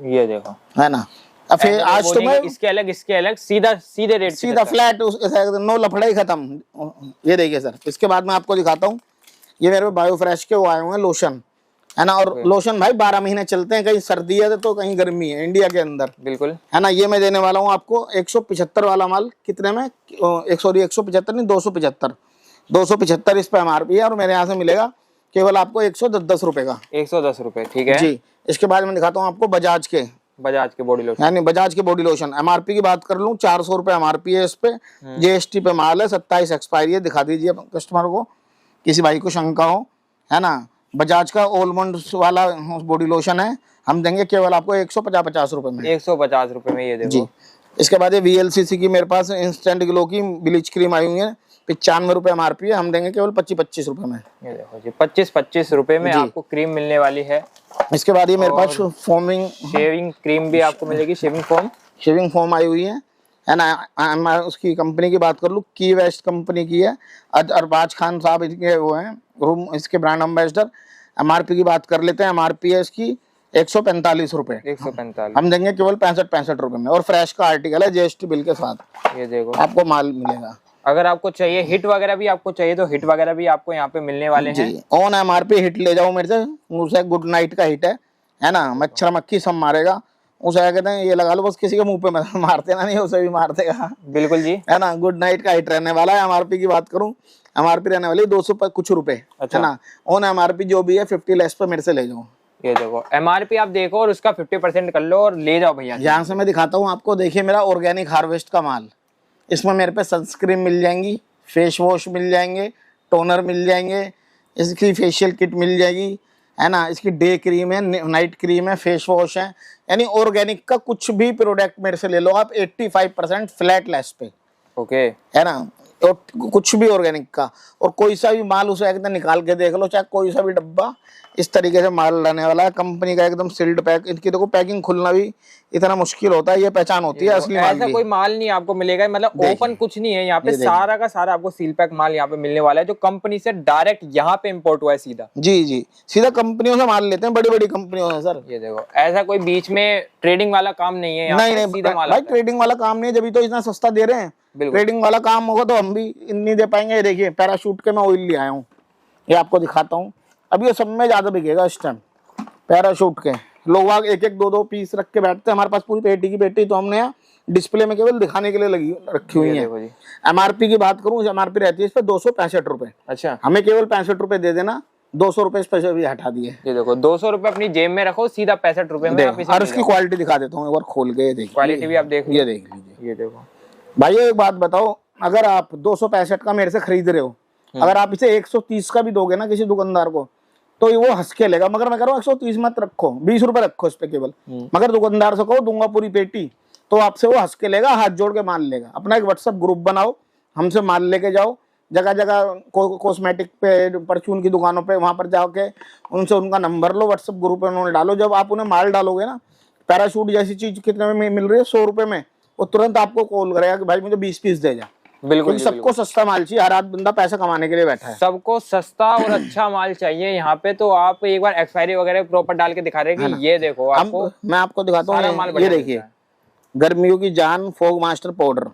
ये देखो, है ना। अब फिर आज तो मैं इसके अलग सीधे रेट, सीधा फ्लैट, नो लफड़ा ही खत्म। ये देखिए सर, इसके बाद मैं आपको दिखाता हूँ, ये मेरे बायो फ्रेश के वो आए हुए हैं लोशन, है ना। और लोशन भाई 12 महीने चलते हैं, कहीं सर्दी है तो कहीं गर्मी है इंडिया के अंदर, बिल्कुल, है ना। ये मैं देने वाला हूँ आपको 175 वाला माल, कितने में, 175 नहीं, 275 इस पे MRP है, और मेरे यहाँ से मिलेगा केवल आपको 110 रुपए का। 110 रुपए, ठीक है जी। इसके बाद मैं दिखाता हूँ आपको बजाज के बॉडी लोशन, यानी बजाज के बॉडी लोशन। MRP की बात कर लूँ, 400 रुपए MRP है इस पे, GST पे माल है, 27 एक्सपायरी है। दिखा दीजिए कस्टमर को, किसी भाई को शंका हो, है ना। बजाज का ऑलमंड वाला बॉडी लोशन है, हम देंगे केवल आपको 150 रुपए में। 150 रुपए में, ये देखो जी। इसके बाद ये VLCC की मेरे पास इंस्टेंट ग्लो की ब्लीच क्रीम आई हुई है, 95 रुपए MRP है, हम देंगे केवल 25-25 रुपए में। ये देखो जी, 25-25 रुपए में आपको क्रीम मिलने वाली है। इसके बाद ये मेरे पास फोमिंग शेविंग क्रीम भी आपको मिलेगी, शेविंग फोम आई हुई है ना। उसकी कंपनी की बात कर लूँ, की वेस्ट कंपनी की है, अरबाज खान साहब इनके वो हैं, रूम इसके ब्रांड एम्बेसडर। MRP की बात कर लेते हैं, MRP है इसकी 145 रुपए, 145, हम देंगे केवल 65 रुपए में। और फ्रेश का आर्टिकल है, GST बिल के साथ, ये देखो आपको माल मिलेगा। अगर आपको चाहिए हिट वगैरह भी आपको चाहिए तो हिट वगैरह भी आपको यहाँ पे मिलने वाले हैं। ऑन MRP हिट ले जाओ मेरे से, उसे गुड नाइट का हिट है ना, मच्छर मक्खी सब मारेगा। उसे क्या कहते हैं, ये लगा लो बस, किसी के मुंह पे मारते ना, नहीं उसे भी मार देगा। बिल्कुल जी, है ना। गुड नाइट का हिट रहने वाला है। MRP की बात करूं, MRP रहने वाली 200 कुछ रुपए, अच्छा, है ना। ऑन MRP जो भी है 50 लेस पे मेरे से ले जाओ। ये देखो MRP आप देखो और उसका 50% कर लो और ले जाओ भैया। यहाँ से मैं दिखाता हूँ आपको, देखिए मेरा ऑर्गेनिक हार्वेस्ट का माल, इसमें मेरे पे सनस्क्रीन मिल जाएंगी, फेस वॉश मिल जाएंगे, टोनर मिल जाएंगे, इसकी फेशियल किट मिल जाएगी, है ना। इसकी डे क्रीम है, नाइट क्रीम है, फेस वॉश है, यानी ऑर्गेनिक का कुछ भी प्रोडक्ट मेरे से ले लो आप 85% फ्लैट लेस पे, ओके, है ना। तो कुछ भी ऑर्गेनिक का, और कोई सा भी माल उसे एकदम निकाल के देख लो, चाहे कोई सा भी डब्बा, इस तरीके से माल रहने वाला है। कंपनी का एकदम सील्ड पैक, इनकी देखो पैकिंग खुलना भी इतना मुश्किल होता है, ये पहचान होती है असली माल की। ऐसा कोई माल नहीं आपको मिलेगा, मतलब ओपन कुछ नहीं है यहाँ पे, सारा का सारा आपको सील पैक माल यहाँ पे मिलने वाला है, जो कंपनी से डायरेक्ट यहाँ पे इम्पोर्ट हुआ है सीधा। जी जी, सीधा कंपनियों से माल लेते हैं, बड़ी बड़ी कंपनियों से सर। ये देखो, ऐसा कोई बीच में ट्रेडिंग वाला काम नहीं है, नहीं सीधा माल भाई, ट्रेडिंग वाला काम नहीं है, जब तो इतना सस्ता दे रहे हैं। ट्रेडिंग वाला काम होगा तो हम भी नहीं दे पाएंगे। देखिए पैराशूट के मैं ऑयल ले आया हूँ, ये आपको दिखाता हूँ। अब ये सब में ज्यादा बिकेगा इस टाइम, पैराशूट के लोग एक एक दो पीस रख के बैठते हैं। हमारे पास पूरी पेटी की पेटी तो हमने यहाँ डिस्प्ले में केवल दिखाने के लिए लगी रखी हुई है। MRP की बात करूँ, MRP रहती है इस पे 265 रुपए, अच्छा, हमें केवल 65 रुपए दे देना, 200 रुपए इस पे भी हटा दिए। ये देखो 200 रुपए अपनी जेब में रखो, सीधा 65 रुपए में। और इसकी क्वालिटी दिखा देता हूँ एक बार खोल के, ये देखिए क्वालिटी भी आप देख, ये देख लीजिए। ये देखो भाई, एक बात बताओ, अगर आप 265 का मेरे से खरीद रहे हो, अगर आप इसे 130 का भी दोगे ना किसी दुकानदार को, तो वो हंस के लेगा। मगर मैं कह रहा हूँ 130 मत रखो, 20 रुपए रखो इस पे केवल। मगर दुकानदार से कहो दूंगा पूरी पेटी, तो आपसे वो हंस के लेगा, हाथ जोड़ के माल लेगा। अपना एक व्हाट्सएप ग्रुप बनाओ, हमसे माल लेके जाओ, जगह जगह कॉस्मेटिक पे, परचून की दुकानों पे, वहां पर जाके उनसे उनका नंबर लो, व्हाट्सएप ग्रुप में उन्होंने डालो। जब आप उन्हें माल डालोगे ना, पैराशूट जैसी चीज कितने में मिल रही है, 100 रुपए में, वो तुरंत आपको कॉल करेगा कि भाई मुझे 20 पीस दे जा। बिल्कुल, सबको सस्ता माल चाहिए, हर आदमी बंदा पैसा कमाने के लिए बैठा है, सबको सस्ता और अच्छा माल चाहिए यहाँ पे। तो आप एक बार एक्सपायरी वगैरह प्रॉपर डाल के दिखा रहे हैं कि ये देखो आपको, मैं आपको दिखाता हूँ, ये देखिए गर्मियों की जान फॉग मास्टर पाउडर,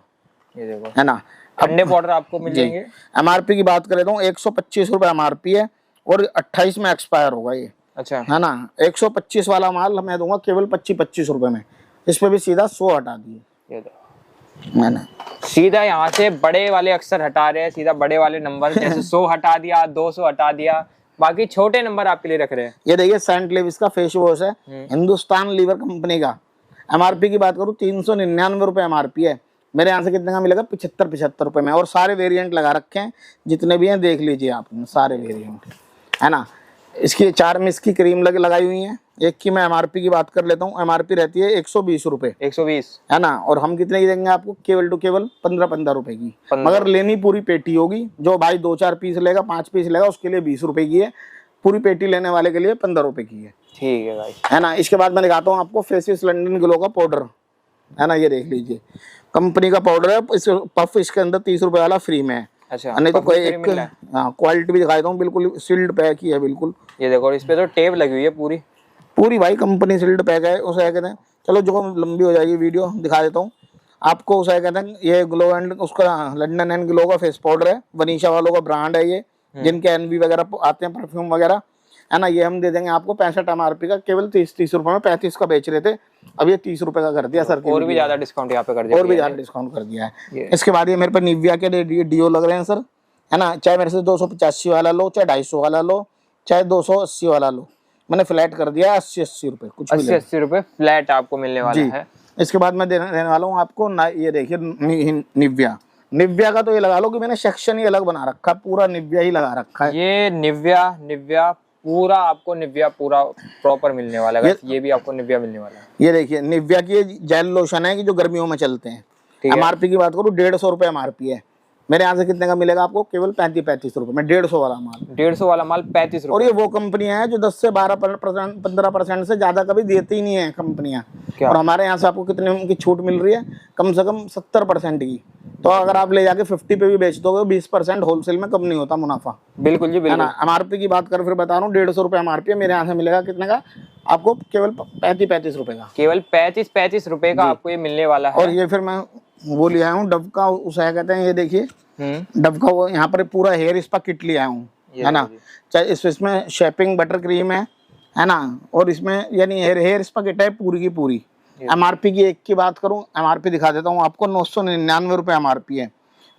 ये देखो, है ना। ठंडे पाउडर आपको मिल जाएंगे। MRP की बात करें तो 125 रुपए MRP है, और 28 में एक्सपायर होगा ये, अच्छा, है ना। 125 वाला माल मैं दूंगा केवल 25-25 रुपए में, इस पे भी सीधा 100 हटा दिए। ये देखो मैंने सीधा यहाँ से बड़े वाले अक्षर हटा रहे हैं, सीधा बड़े वाले नंबर, जैसे 100 हटा दिया, 200 हटा दिया, बाकी छोटे नंबर आपके लिए रख रहे हैं। ये देखिए सेंट लेविस का फेस वॉश है, हिंदुस्तान लीवर कंपनी का। MRP की बात करूँ 399 रुपए MRP है, मेरे यहाँ से कितने का मिलेगा, 75 रुपए में। और सारे वेरिएंट लगा रखे हैं, जितने भी हैं देख लीजिए आप, सारे वेरिएंट, है ना। इसकी 4 मिस की क्रीम लगाई हुई है, एक की मैं एमआरपी की बात कर लेता हूँ। एमआरपी रहती है 120 रुपए, 120 है ना, और हम कितने की देंगे आपको, केवल टू केवल 15 रुपए की। 15। मगर लेनी पूरी पेटी होगी। जो भाई 2-4 पीस लेगा, 5 पीस लेगा, उसके लिए 20 रुपए की है। पूरी पेटी लेने वाले के लिए 15 रुपए की है। ठीक है भाई, है ना। इसके बाद मैं दिखाता हूँ आपको फेसिस लंदन ग्लो का पाउडर, है ना, ये देख लीजिए, कंपनी का पाउडर है। इस पफ इसके अंदर 30 रुपए वाला फ्री में है। अच्छा, नहीं तो पफ कोई फ्री एक, मिल रहा है। हाँ, क्वालिटी भी दिखा देता हूँ, बिल्कुल सील्ड पैक ही है बिल्कुल। ये देखो, इस पे तो टेप लगी हुई है पूरी पूरी भाई कंपनी सील्ड पैक है। उसे कहते हैं, चलो जो लंबी हो जाएगी वीडियो, दिखा देता हूँ आपको। उसे कहते हैं, ये ग्लो एंड उसका लंदन एंड ग्लो का फेस पाउडर है। वनीशा वालों का ब्रांड है ये, जिनके एनवी वगैरह आते हैं, परफ्यूम वगैरह, है ना। ये हम दे देंगे आपको 65 एमआरपी का, केवल 30 रुपए में। 35 का बेच रहे थे, अब ये 30 रुपए का कर दिया सर। और भी ज्यादा डिस्काउंट यहाँ पे कर दिया, और भी ज्यादा डिस्काउंट कर दिया है। इसके बाद ये मेरे पे निविया के डीओ लग रहे हैं सर, है ना। चाहे मेरे से 285 वाला लो, चाहे 250 वाला लो, चाहे 280 वाला लो, मैंने फ्लैट कर दिया 80 रुपए, कुछ 80 रुपए फ्लैट आपको मिलने वाला है। इसके बाद मैं देने वाला हूँ आपको ये देखिए निविया का। तो ये लगा लो कि मैंने सेक्शन ही अलग बना रखा है, पूरा निविया ही लगा रखा है। ये निविया पूरा आपको निविया पूरा प्रॉपर मिलने वाला है। ये भी आपको निविया मिलने वाला है। ये देखिए निविया की जेल लोशन है कि जो गर्मियों में चलते हैं। एमआरपी की बात करूँ 150 रुपए एमआरपी है। मेरे यहाँ से कितने का मिलेगा आपको, केवल 35 रुपए में 150 वाला माल। 150 वाला माल 35 रुपए। और ये वो कंपनियां हैं जो 10 से 15% से ज्यादा कभी देती ही नहीं है कंपनियां। और हमारे यहाँ से आपको कितने की छूट मिल रही है, कम से कम 70% की। तो अगर आप ले जाके 50 पे भी बेच दोगे, 20% होलसेल में कम नहीं होता मुनाफा। बिल्कुल जी, बिल्कुल। एमआरपी की बात कर फिर बता रहा हूँ, 150 रुपए एमआरपी है। मेरे यहाँ से मिलेगा कितने का आपको, केवल 35 रुपए का। केवल 35 रुपए का आपको ये मिलने वाला है। और ये फिर मैं वो लिया हूँ डव का, उसे कहते हैं, ये देखिए डव का। वो यहाँ पर पूरा हेयर स्पा किट लिया हूँ, है ना। चाहे इसमें शेपिंग बटर क्रीम है ना, और इसमें यानी हेयर स्पा किट है पूरी की पूरी। एमआरपी की एक की बात करूं, एमआरपी दिखा देता हूं आपको, 999 रुपए एमआरपी है।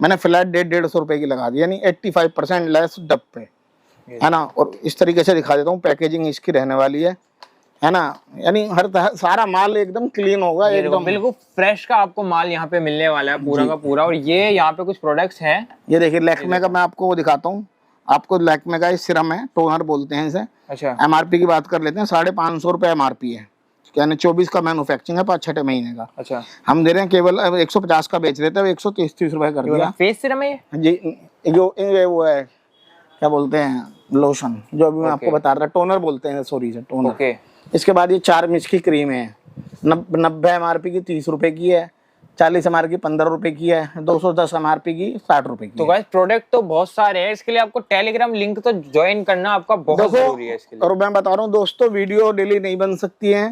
मैंने फ्लैट 150 रुपए की लगा दी, यानी 85% लेस डब पे, है ना। और इस तरीके से दिखा देता हूँ, पैकेजिंग इसकी रहने वाली है ना। यानी हर सारा माल एकदम क्लीन होगा, एकदम बिल्कुल फ्रेश का आपको माल यहाँ पे मिलने वाला है पूरा का पूरा। और ये यहाँ पे कुछ प्रोडक्ट्स हैं, ये देखिए लैक्मे का, मैं आपको वो दिखाता हूँ। आपको लैक्मे का सिरम है, टोनर बोलते हैं इसे। अच्छा, एमआरपी की बात कर लेते हैं, 550 रुपए एमआरपी है, यानी 24 का मैन्युफैक्चरिंग है, 5-6 महीने का। अच्छा, हम दे रहे हैं केवल 150 का बेच रहे थे, 130 रुपए कर दिया। फेस सीरम है जी, जो वो है, क्या बोलते हैं, लोशन, जो अभी मैं आपको बता रहा था, टोनर बोलते हैं, सॉरी सर, टोनर। ओके। इसके बाद ये 4 मिर्च की क्रीम है, 90 एमआरपी की 30 रुपए की है, 40 एमआरपी की 15 रुपए की है, 210 एमआरपी की 60 रुपए की। तो गाइस प्रोडक्ट तो बहुत सारे हैं, इसके लिए आपको टेलीग्राम लिंक तो ज्वाइन करना आपका बहुत जरूरी है इसके लिए। और मैं बता रहा हूँ दोस्तों, वीडियो डेली नहीं बन सकती है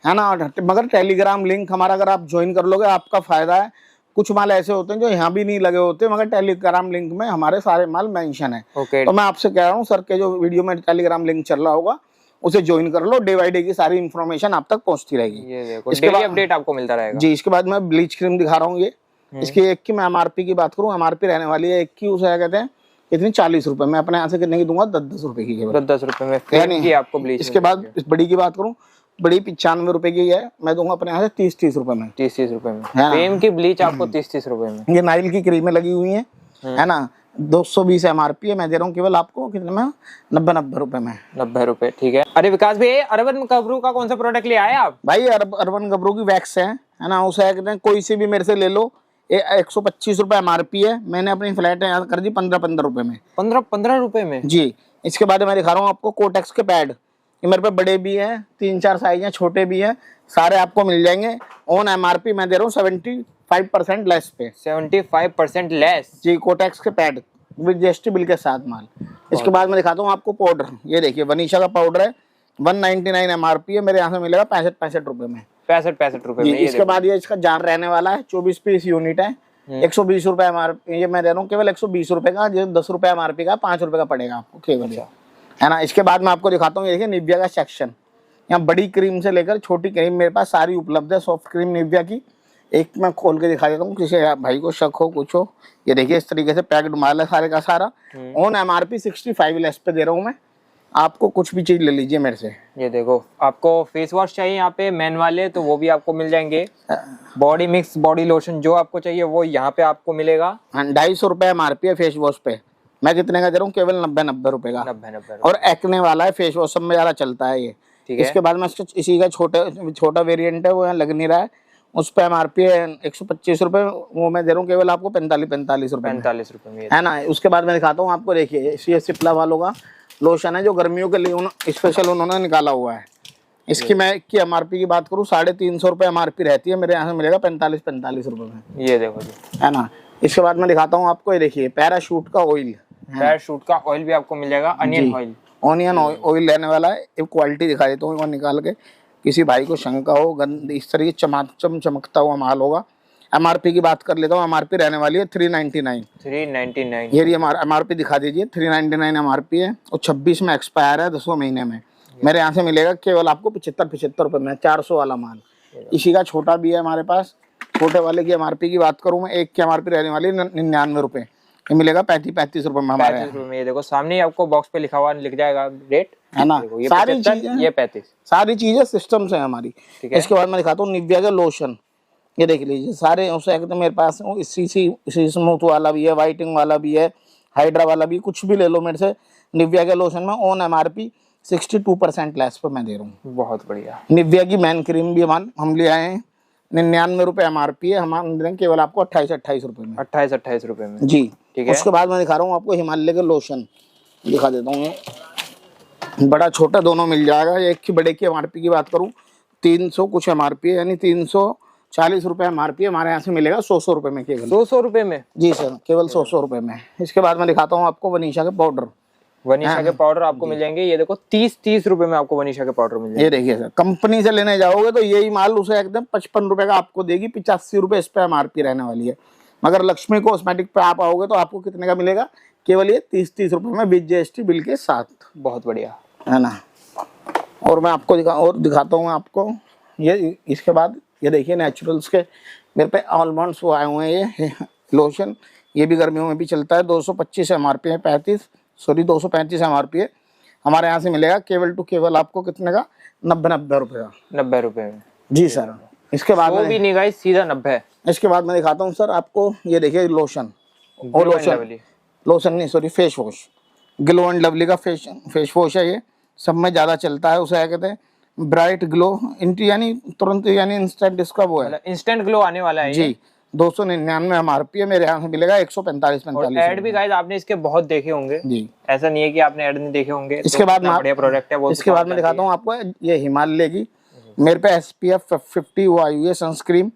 ना, मगर टेलीग्राम लिंक हमारा अगर आप ज्वाइन कर लोगे आपका फायदा है। कुछ माल ऐसे होते हैं जो यहाँ भी नहीं लगे होते, मगर टेलीग्राम लिंक में हमारे सारे माल मेंशन है। तो मैं आपसे कह रहा हूँ सर के जो वीडियो में टेलीग्राम लिंक चल रहा होगा उसे ज्वाइन कर लो, डे बाई डे की सारी इन्फॉर्मेशन आप तक पहुंचती रहेगी। ये देखो, इसके बाद अपडेट आपको मिलता रहेगा जी। इसके बाद मैं ब्लीच क्रीम दिखा रहा हूँ। ये इसकी एक की मैं एमआरपी की बात करूँ, एमआरपी रहने वाली है एक की, उसे कहते हैं इतनी 40 रुपए। मैं अपने यहाँ से कितने की दूंगा, 10-10 रुपए की, 10 रुपए में आपको ब्लीच। इसके बाद इस बड़ी की बात करूँ, बड़ी 95 रुपए की है, मैं दूंगा अपने यहाँ से 30-30 रुपए में। 30 रुपए में फेम की ब्लीच आपको 30 रुपए में। ये नाइल की क्रीमें लगी हुई है ना, 220 एमआरपी है। मैं दे रहा हूँ केवल आपको कितने में, 90 रुपए में। 90 रुपए, ठीक है। अरे विकास भाई, अर्बन गबरू का कौन सा प्रोडक्ट ले आए आप? भाई अर्बन गबरू की वैक्स है ना, उसे कहते हैं, कोई सी भी मेरे से ले लो। 125 रुपए एमआरपी है, मैंने अपनी फ्लैट याद कर दी 15 रुपए में। 15 रुपए में जी। इसके बाद मैं दिखा रहा हूँ आपको कोटेक्स के पैड। ये मेरे पे बड़े भी हैं, 3-4 साइज हैं, छोटे भी हैं, सारे आपको मिल जाएंगे। ऑन एमआरपी मैं दे रहा हूँ 75% लेस पे। 75% लेस जी, कोटेक्स के पैड विद जीएसटी बिल के साथ माल। इसके बाद मैं दिखाता हूँ आपको पाउडर। ये देखिए वनीशा का पाउडर है, 199 एमआरपी है, मेरे यहाँ से मिलेगा 65 रुपए में। 65 रुपए में। इसके बाद ये इसका जार रहने वाला है, 24 पीस यूनिट है, 120 रुपए एमआरपी। ये मैं दे रहा हूँ केवल 120 रुपए का, जो 10 रुपए एमआरपी का, 5 रुपए का पड़ेगा आपको केवल, है ना। इसके बाद मैं आपको दिखाता हूँ, ये देखिए निविया का सेक्शन। यहाँ बड़ी क्रीम से लेकर छोटी क्रीम मेरे पास सारी उपलब्ध है। सॉफ्ट क्रीम निविया की एक मैं खोल के दिखा देता हूँ, किसी भाई को शक हो कुछ हो। ये देखिए इस तरीके से पैक्ड माल है सारे का सारा। ऑन एमआरपी 65 लेस पे दे रहा हूँ मैं आपको, कुछ भी चीज ले लीजिए मेरे से। ये देखो, आपको फेस वॉश चाहिए यहाँ पे मैन वाले, तो वो भी आपको मिल जाएंगे। बॉडी मिक्स, बॉडी लोशन जो आपको चाहिए वो यहाँ पे आपको मिलेगा। 250 रुपए एमआरपी है फेस वॉश पे, मैं कितने का दे रहा हूँ, केवल 90 रुपए का। 90 और एक्ने वाला है फेस वॉश, सब में ज्यादा चलता है ये। ठीक है। इसके बाद में इसी का छोटा वेरिएंट है, वो यहाँ लग नहीं रहा है, उस पर MRP है 125 रुपये, वो मैं दे रहा हूँ केवल आपको 45 रुपये 45 रुपये में, है ना। उसके बाद मैं दिखाता हूँ आपको, देखिए ये सिप्ला वालों का लोशन है जो गर्मियों के लिए स्पेशल उन्होंने निकाला हुआ है। इसकी मैं की MRP की बात करूँ 350 रुपये MRP रहती है, मेरे यहाँ से मिलेगा 45 रुपये में, ये देखो जी, है ना। इसके बाद मैं दिखाता हूँ आपको, ये देखिए पैराशूट का ऑयल, पैराशूट का ऑयल भी आपको मिल जाएगा, अनियन ऑयल, ऑनियन ऑयल लेने वाला है। एक क्वालिटी दिखा देता हूँ निकाल के, किसी भाई को शंका हो, गंद इस तरीके चमकता हुआ माल होगा। MRP की बात कर लेता हूँ, MRP रहने वाली है 399। ये MRP दिखा दीजिए, 399 MRP है, और 26 में एक्सपायर है, 10वें महीने में। मेरे यहाँ से मिलेगा केवल आपको 75 रुपये में, 400 वाला माल। इसी का छोटा भी है हमारे पास, छोटे वाले की MRP की बात करूँ मैं, एक की MRP रहने वाली है 99 रुपये, ये मिलेगा 35 रुपये में हमारे यहाँ। में ये देखो सामने ही आपको बॉक्स पे लिखा हुआ लिख जाएगा रेट, है ना। ये सारी चीजें, ये 35, सारी चीजें सिस्टम से है हमारी। इसके बाद मैं दिखाता हूँ निविया का लोशन, ये देख लीजिए सारे उसे एकदम मेरे पास इसी स्मूथ वाला भी है, वाइटिंग वाला भी है, हाइड्रा वाला भी, कुछ भी ले लो मेरे से। निविया के लोशन में ऑन MRP 62% लेस पर मैं दे रहा हूँ। बहुत बढ़िया। निविया की मैन क्रीम भी हम ले आए हैं, 99 रुपये MRP है, हम केवल आपको 28 रुपये में, 28 रुपये में जी। ठीक है। उसके बाद मैं दिखा रहा हूँ आपको हिमालय के लोशन, दिखा देता हूँ, बड़ा छोटा दोनों मिल जाएगा। एक की बड़े की MRP की बात करूँ 300 कुछ MRP है, यानी 340 रुपये MRP है, हमारे यहाँ से मिलेगा 100 रुपये में, केवल 100 रुपये में, जी सर, केवल 100 रुपये में। इसके बाद मैं दिखाता हूँ आपको वनीशा के पाउडर, वनीशा के पाउडर आपको मिल जाएंगे, ये देखो 30 रुपए में आपको वनीशा के पाउडर मिल जाएंगे। ये देखिए सर, कंपनी से लेने जाओगे तो यही माल उसे एकदम 55 रुपए का आपको देगी, 85 रुपये इस पे MRP रहने वाली है। मगर लक्ष्मी कॉस्मेटिक पे आप आओगे तो आपको कितने का मिलेगा, केवल ये 30 रुपये में विद GST बिल के साथ। बहुत बढ़िया, है ना। और मैं आपको दिखाता हूँ आपको ये। इसके बाद ये देखिए नेचुरल्स के मेरे पे आलमंड्स वो आए हुए हैं, ये लोशन, ये भी गर्मियों में भी चलता है, 225 MRP है, 235 MRP है, हमारे यहाँ से मिलेगा केवल टू केवल आपको कितने का, 90 रुपये का, 90 रुपये में, जी सर। इसके बाद वो भी नहीं गाइस, सीधा 90। इसके बाद मैं दिखाता हूँ सर आपको, ये देखिए लोशन, और लोशन नहीं sorry, face wash, glow and lovely का फेस वॉश है, ये सब में ज़्यादा चलता है, उसे क्या कहते हैं, ब्राइट ग्लो यानी तुरंत, यानी इंस्टेंट, इसका वो है इंस्टेंट ग्लो आने वाला है जी। 299 MRP है, मेरे यहाँ से मिलेगा 145 ऐड भी गाइस आपने इसके बहुत देखे होंगे जी, ऐसा नहीं है कि आपने ऐड नहीं देखे होंगे। इसके बाद बढ़िया प्रोडक्ट है वो। इसके बाद मैं दिखाता हूँ आपको, ये हिमालय की मेरे पे SPF 50 वो आई हुई है सनस्क्रीन,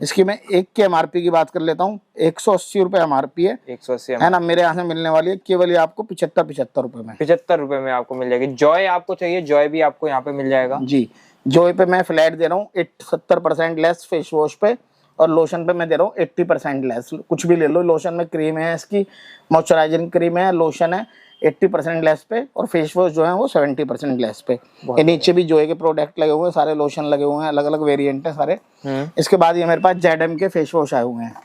इसकी मैं एक के MRP की बात कर लेता हूँ, 180 रुपये MRP है, 180 है ना। मेरे यहाँ से मिलने वाली है केवल ये आपको 75 रुपये में, 75 रुपये में आपको मिल जाएगी। जॉय आपको चाहिए, जॉय भी आपको यहाँ पे मिल जाएगा जी। जॉय पे मैं फ्लैट दे रहा हूँ 70% लेस फेस वॉश पे, और लोशन पे मैं दे रहा हूँ 80% लेस। कुछ भी ले लो, लोशन में क्रीम है, इसकी मॉइस्चराइजिंग क्रीम है, लोशन है 80% लेस पे, और फेस वॉश जो है वो 70% लेस पे। ये नीचे भी जॉय के प्रोडक्ट लगे हुए हैं, सारे लोशन लगे हुए हैं, अलग अलग वेरिएंट है सारे। इसके बाद ये मेरे पास ZM के फेस वॉश आए हुए हैं,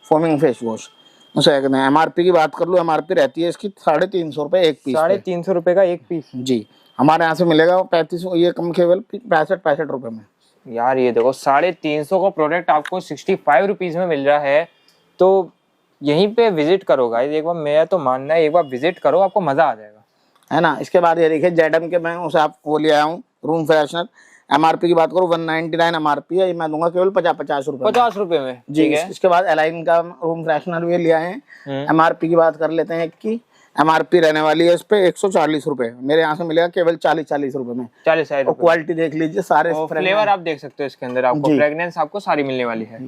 फोमिंग फेस वॉश, उसे कहते हैं। MRP की बात कर लो, MRP रहती है इसकी 350 रुपये एक पीस, 350 रुपये का एक पीस जी। हमारे यहाँ से मिलेगा 35, ये कम केवल 65 रुपये में। यार ये देखो 350 का प्रोडक्ट आपको 65 रुपीज में मिल रहा है, तो यहीं पे विजिट करो गाइस एक बार, मेरा तो मानना है एक बार विजिट करो, आपको मजा आ जाएगा, है ना। इसके बाद ये देखिए ZM के मैं उसे आपको ले आया हूँ रूम फ्रेशनर, MRP की बात करूँ 199 MRP है, ये मैं दूंगा केवल 50 रुपये, 50 रुपये में जी। इसके बाद एलाइन का रूम फ्रेशनर भी ले आए हैं, MRP की बात कर लेते हैं, की MRP रहने वाली है इस पे 140 रुपये, मेरे यहाँ से मिलेगा केवल 40 रुपये में, 40 रुपये। क्वालिटी देख लीजिए, सारे फ्लेवर आप देख सकते हो इसके अंदर, आपको फ्रेग्रेंस आपको सारी मिलने वाली है।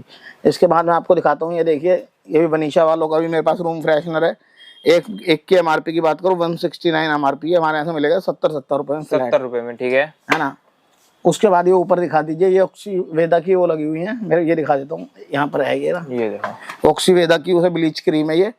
इसके बाद मैं आपको दिखाता हूँ, ये देखिए ये भी वनीशा वालों का भी मेरे पास रूम फ्रेशनर है, एक की MRP की बात करूँ 169 MRP है, हमारे यहाँ से मिलेगा 70 रुपये में, 70 रुपये में, ठीक है ना। उसके बाद ये ऊपर दिखा दीजिए, ये ऑक्सीवेदा की वो लगी हुई है, मेरे ये दिखा देता हूँ, यहाँ पर है ये ना, ये देखो ऑक्सीवेदा की उसे ब्लीच क्रीम है ये।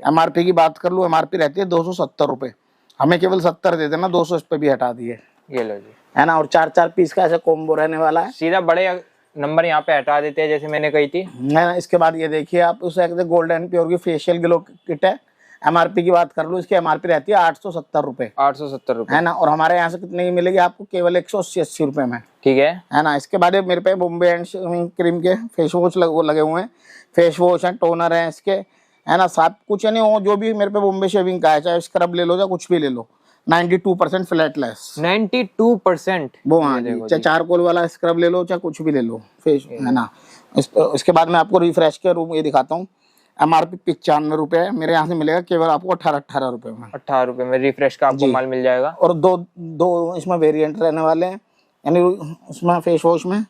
MRP की बात कर लो, MRP रहती है 270 रुपये, हमें केवल 70 दे देना, 200 इस पे भी हटा दिए, ये लो जी, है ना। और 4 पीस का ऐसा कॉम्बो रहने वाला है, सीधा बड़े नंबर यहाँ पे हटा देते हैं जैसे मैंने कही थी, है ना। इसके बाद ये देखिए आप, उसे गोल्डन प्योर की फेशियल ग्लो किट है, MRP की बात कर लो, इसकी MRP रहती है 870 रुपये, 870 रुपये, है ना। और हमारे यहाँ से कितने की मिलेगी आपको, केवल 180 रुपये में, ठीक है ना। इसके बाद मेरे पे बॉम्बे एंड क्रीम के फेस वॉश लगे हुए हैं, फेस वॉश है, टोनर है इसके, है ना, सब कुछ है। नहीं वो जो भी मेरे पे बॉम्बे शेविंग का है, चाहे स्क्रब ले लो या कुछ भी ले लो, 92% फ्लैट लेस। 92%। वो हाँ जी, चाहे चारकोल वाला स्क्रब ले लो, चाहे कुछ भी ले लो फेस, है ना। इसके बाद मैं आपको रिफ्रेश के रूम ये दिखाता हूँ। MRP 95 रुपए है, मेरे यहाँ से मिलेगा केवल आपको 18 रुपए में। 18 रुपए में रिफ्रेश का आपको माल मिल जाएगा। और दो इसमें वेरिएंट रहने वाले हैं, यानी उसमें फेस वॉश में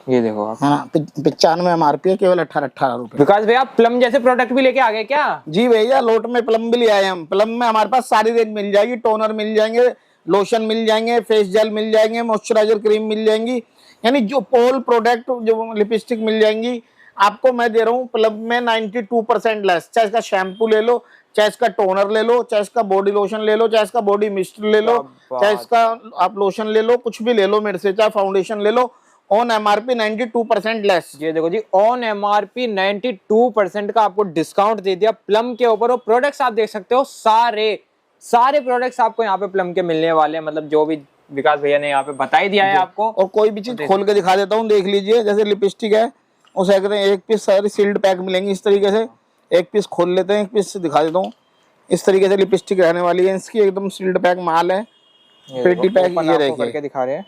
ये देखो आप, हाँ 95 MRP है, केवल 18 रुपए। विकास भैया प्लम जैसे प्रोडक्ट भी लेके आ गए क्या? जी भैया, लोट में प्लम भी ले आए हम। प्लम में हमारे पास सारी रेंज मिल जाएगी, टोनर मिल जाएंगे, लोशन मिल जाएंगे, फेस जेल मिल जाएंगे, मॉइस्चराइजर क्रीम मिल जाएंगी, यानी जो पोल प्रोडक्ट, जो लिपस्टिक मिल जाएंगी आपको। मैं दे रहा हूँ प्लम में 92% लेस। चाहे इसका शैम्पू ले लो, चाहे इसका टोनर ले लो, चाहे इसका बॉडी लोशन ले लो, चाहे इसका बॉडी मिस्ट ले लो, चाहे इसका आप लोशन ले लो, कुछ भी ले लो मेरे से, चाहे फाउंडेशन ले लो, ऑन MRP 92% लेस। ये देखो जी, ऑन MRP 92% का आपको डिस्काउंट दे दिया प्लम के ऊपर। और प्रोडक्ट्स आप देख सकते हो, सारे प्रोडक्ट्स आपको यहाँ पे प्लम के मिलने वाले हैं, मतलब जो भी विकास भैया ने यहाँ पे बता ही दिया है आपको। और कोई भी चीज खोल के दिखा देता हूँ, देख लीजिए। जैसे लिपस्टिक है, उसे कहते हैं एक पीस सारी सील्ड पैक मिलेंगी इस तरीके से। एक पीस खोल लेते हैं, एक पीस दिखा देता हूँ। इस तरीके से लिपस्टिक रहने वाली है, इसकी एकदम सील्ड पैक माल है, पेटी पैक। ये देखिए दिखा रहे हैं,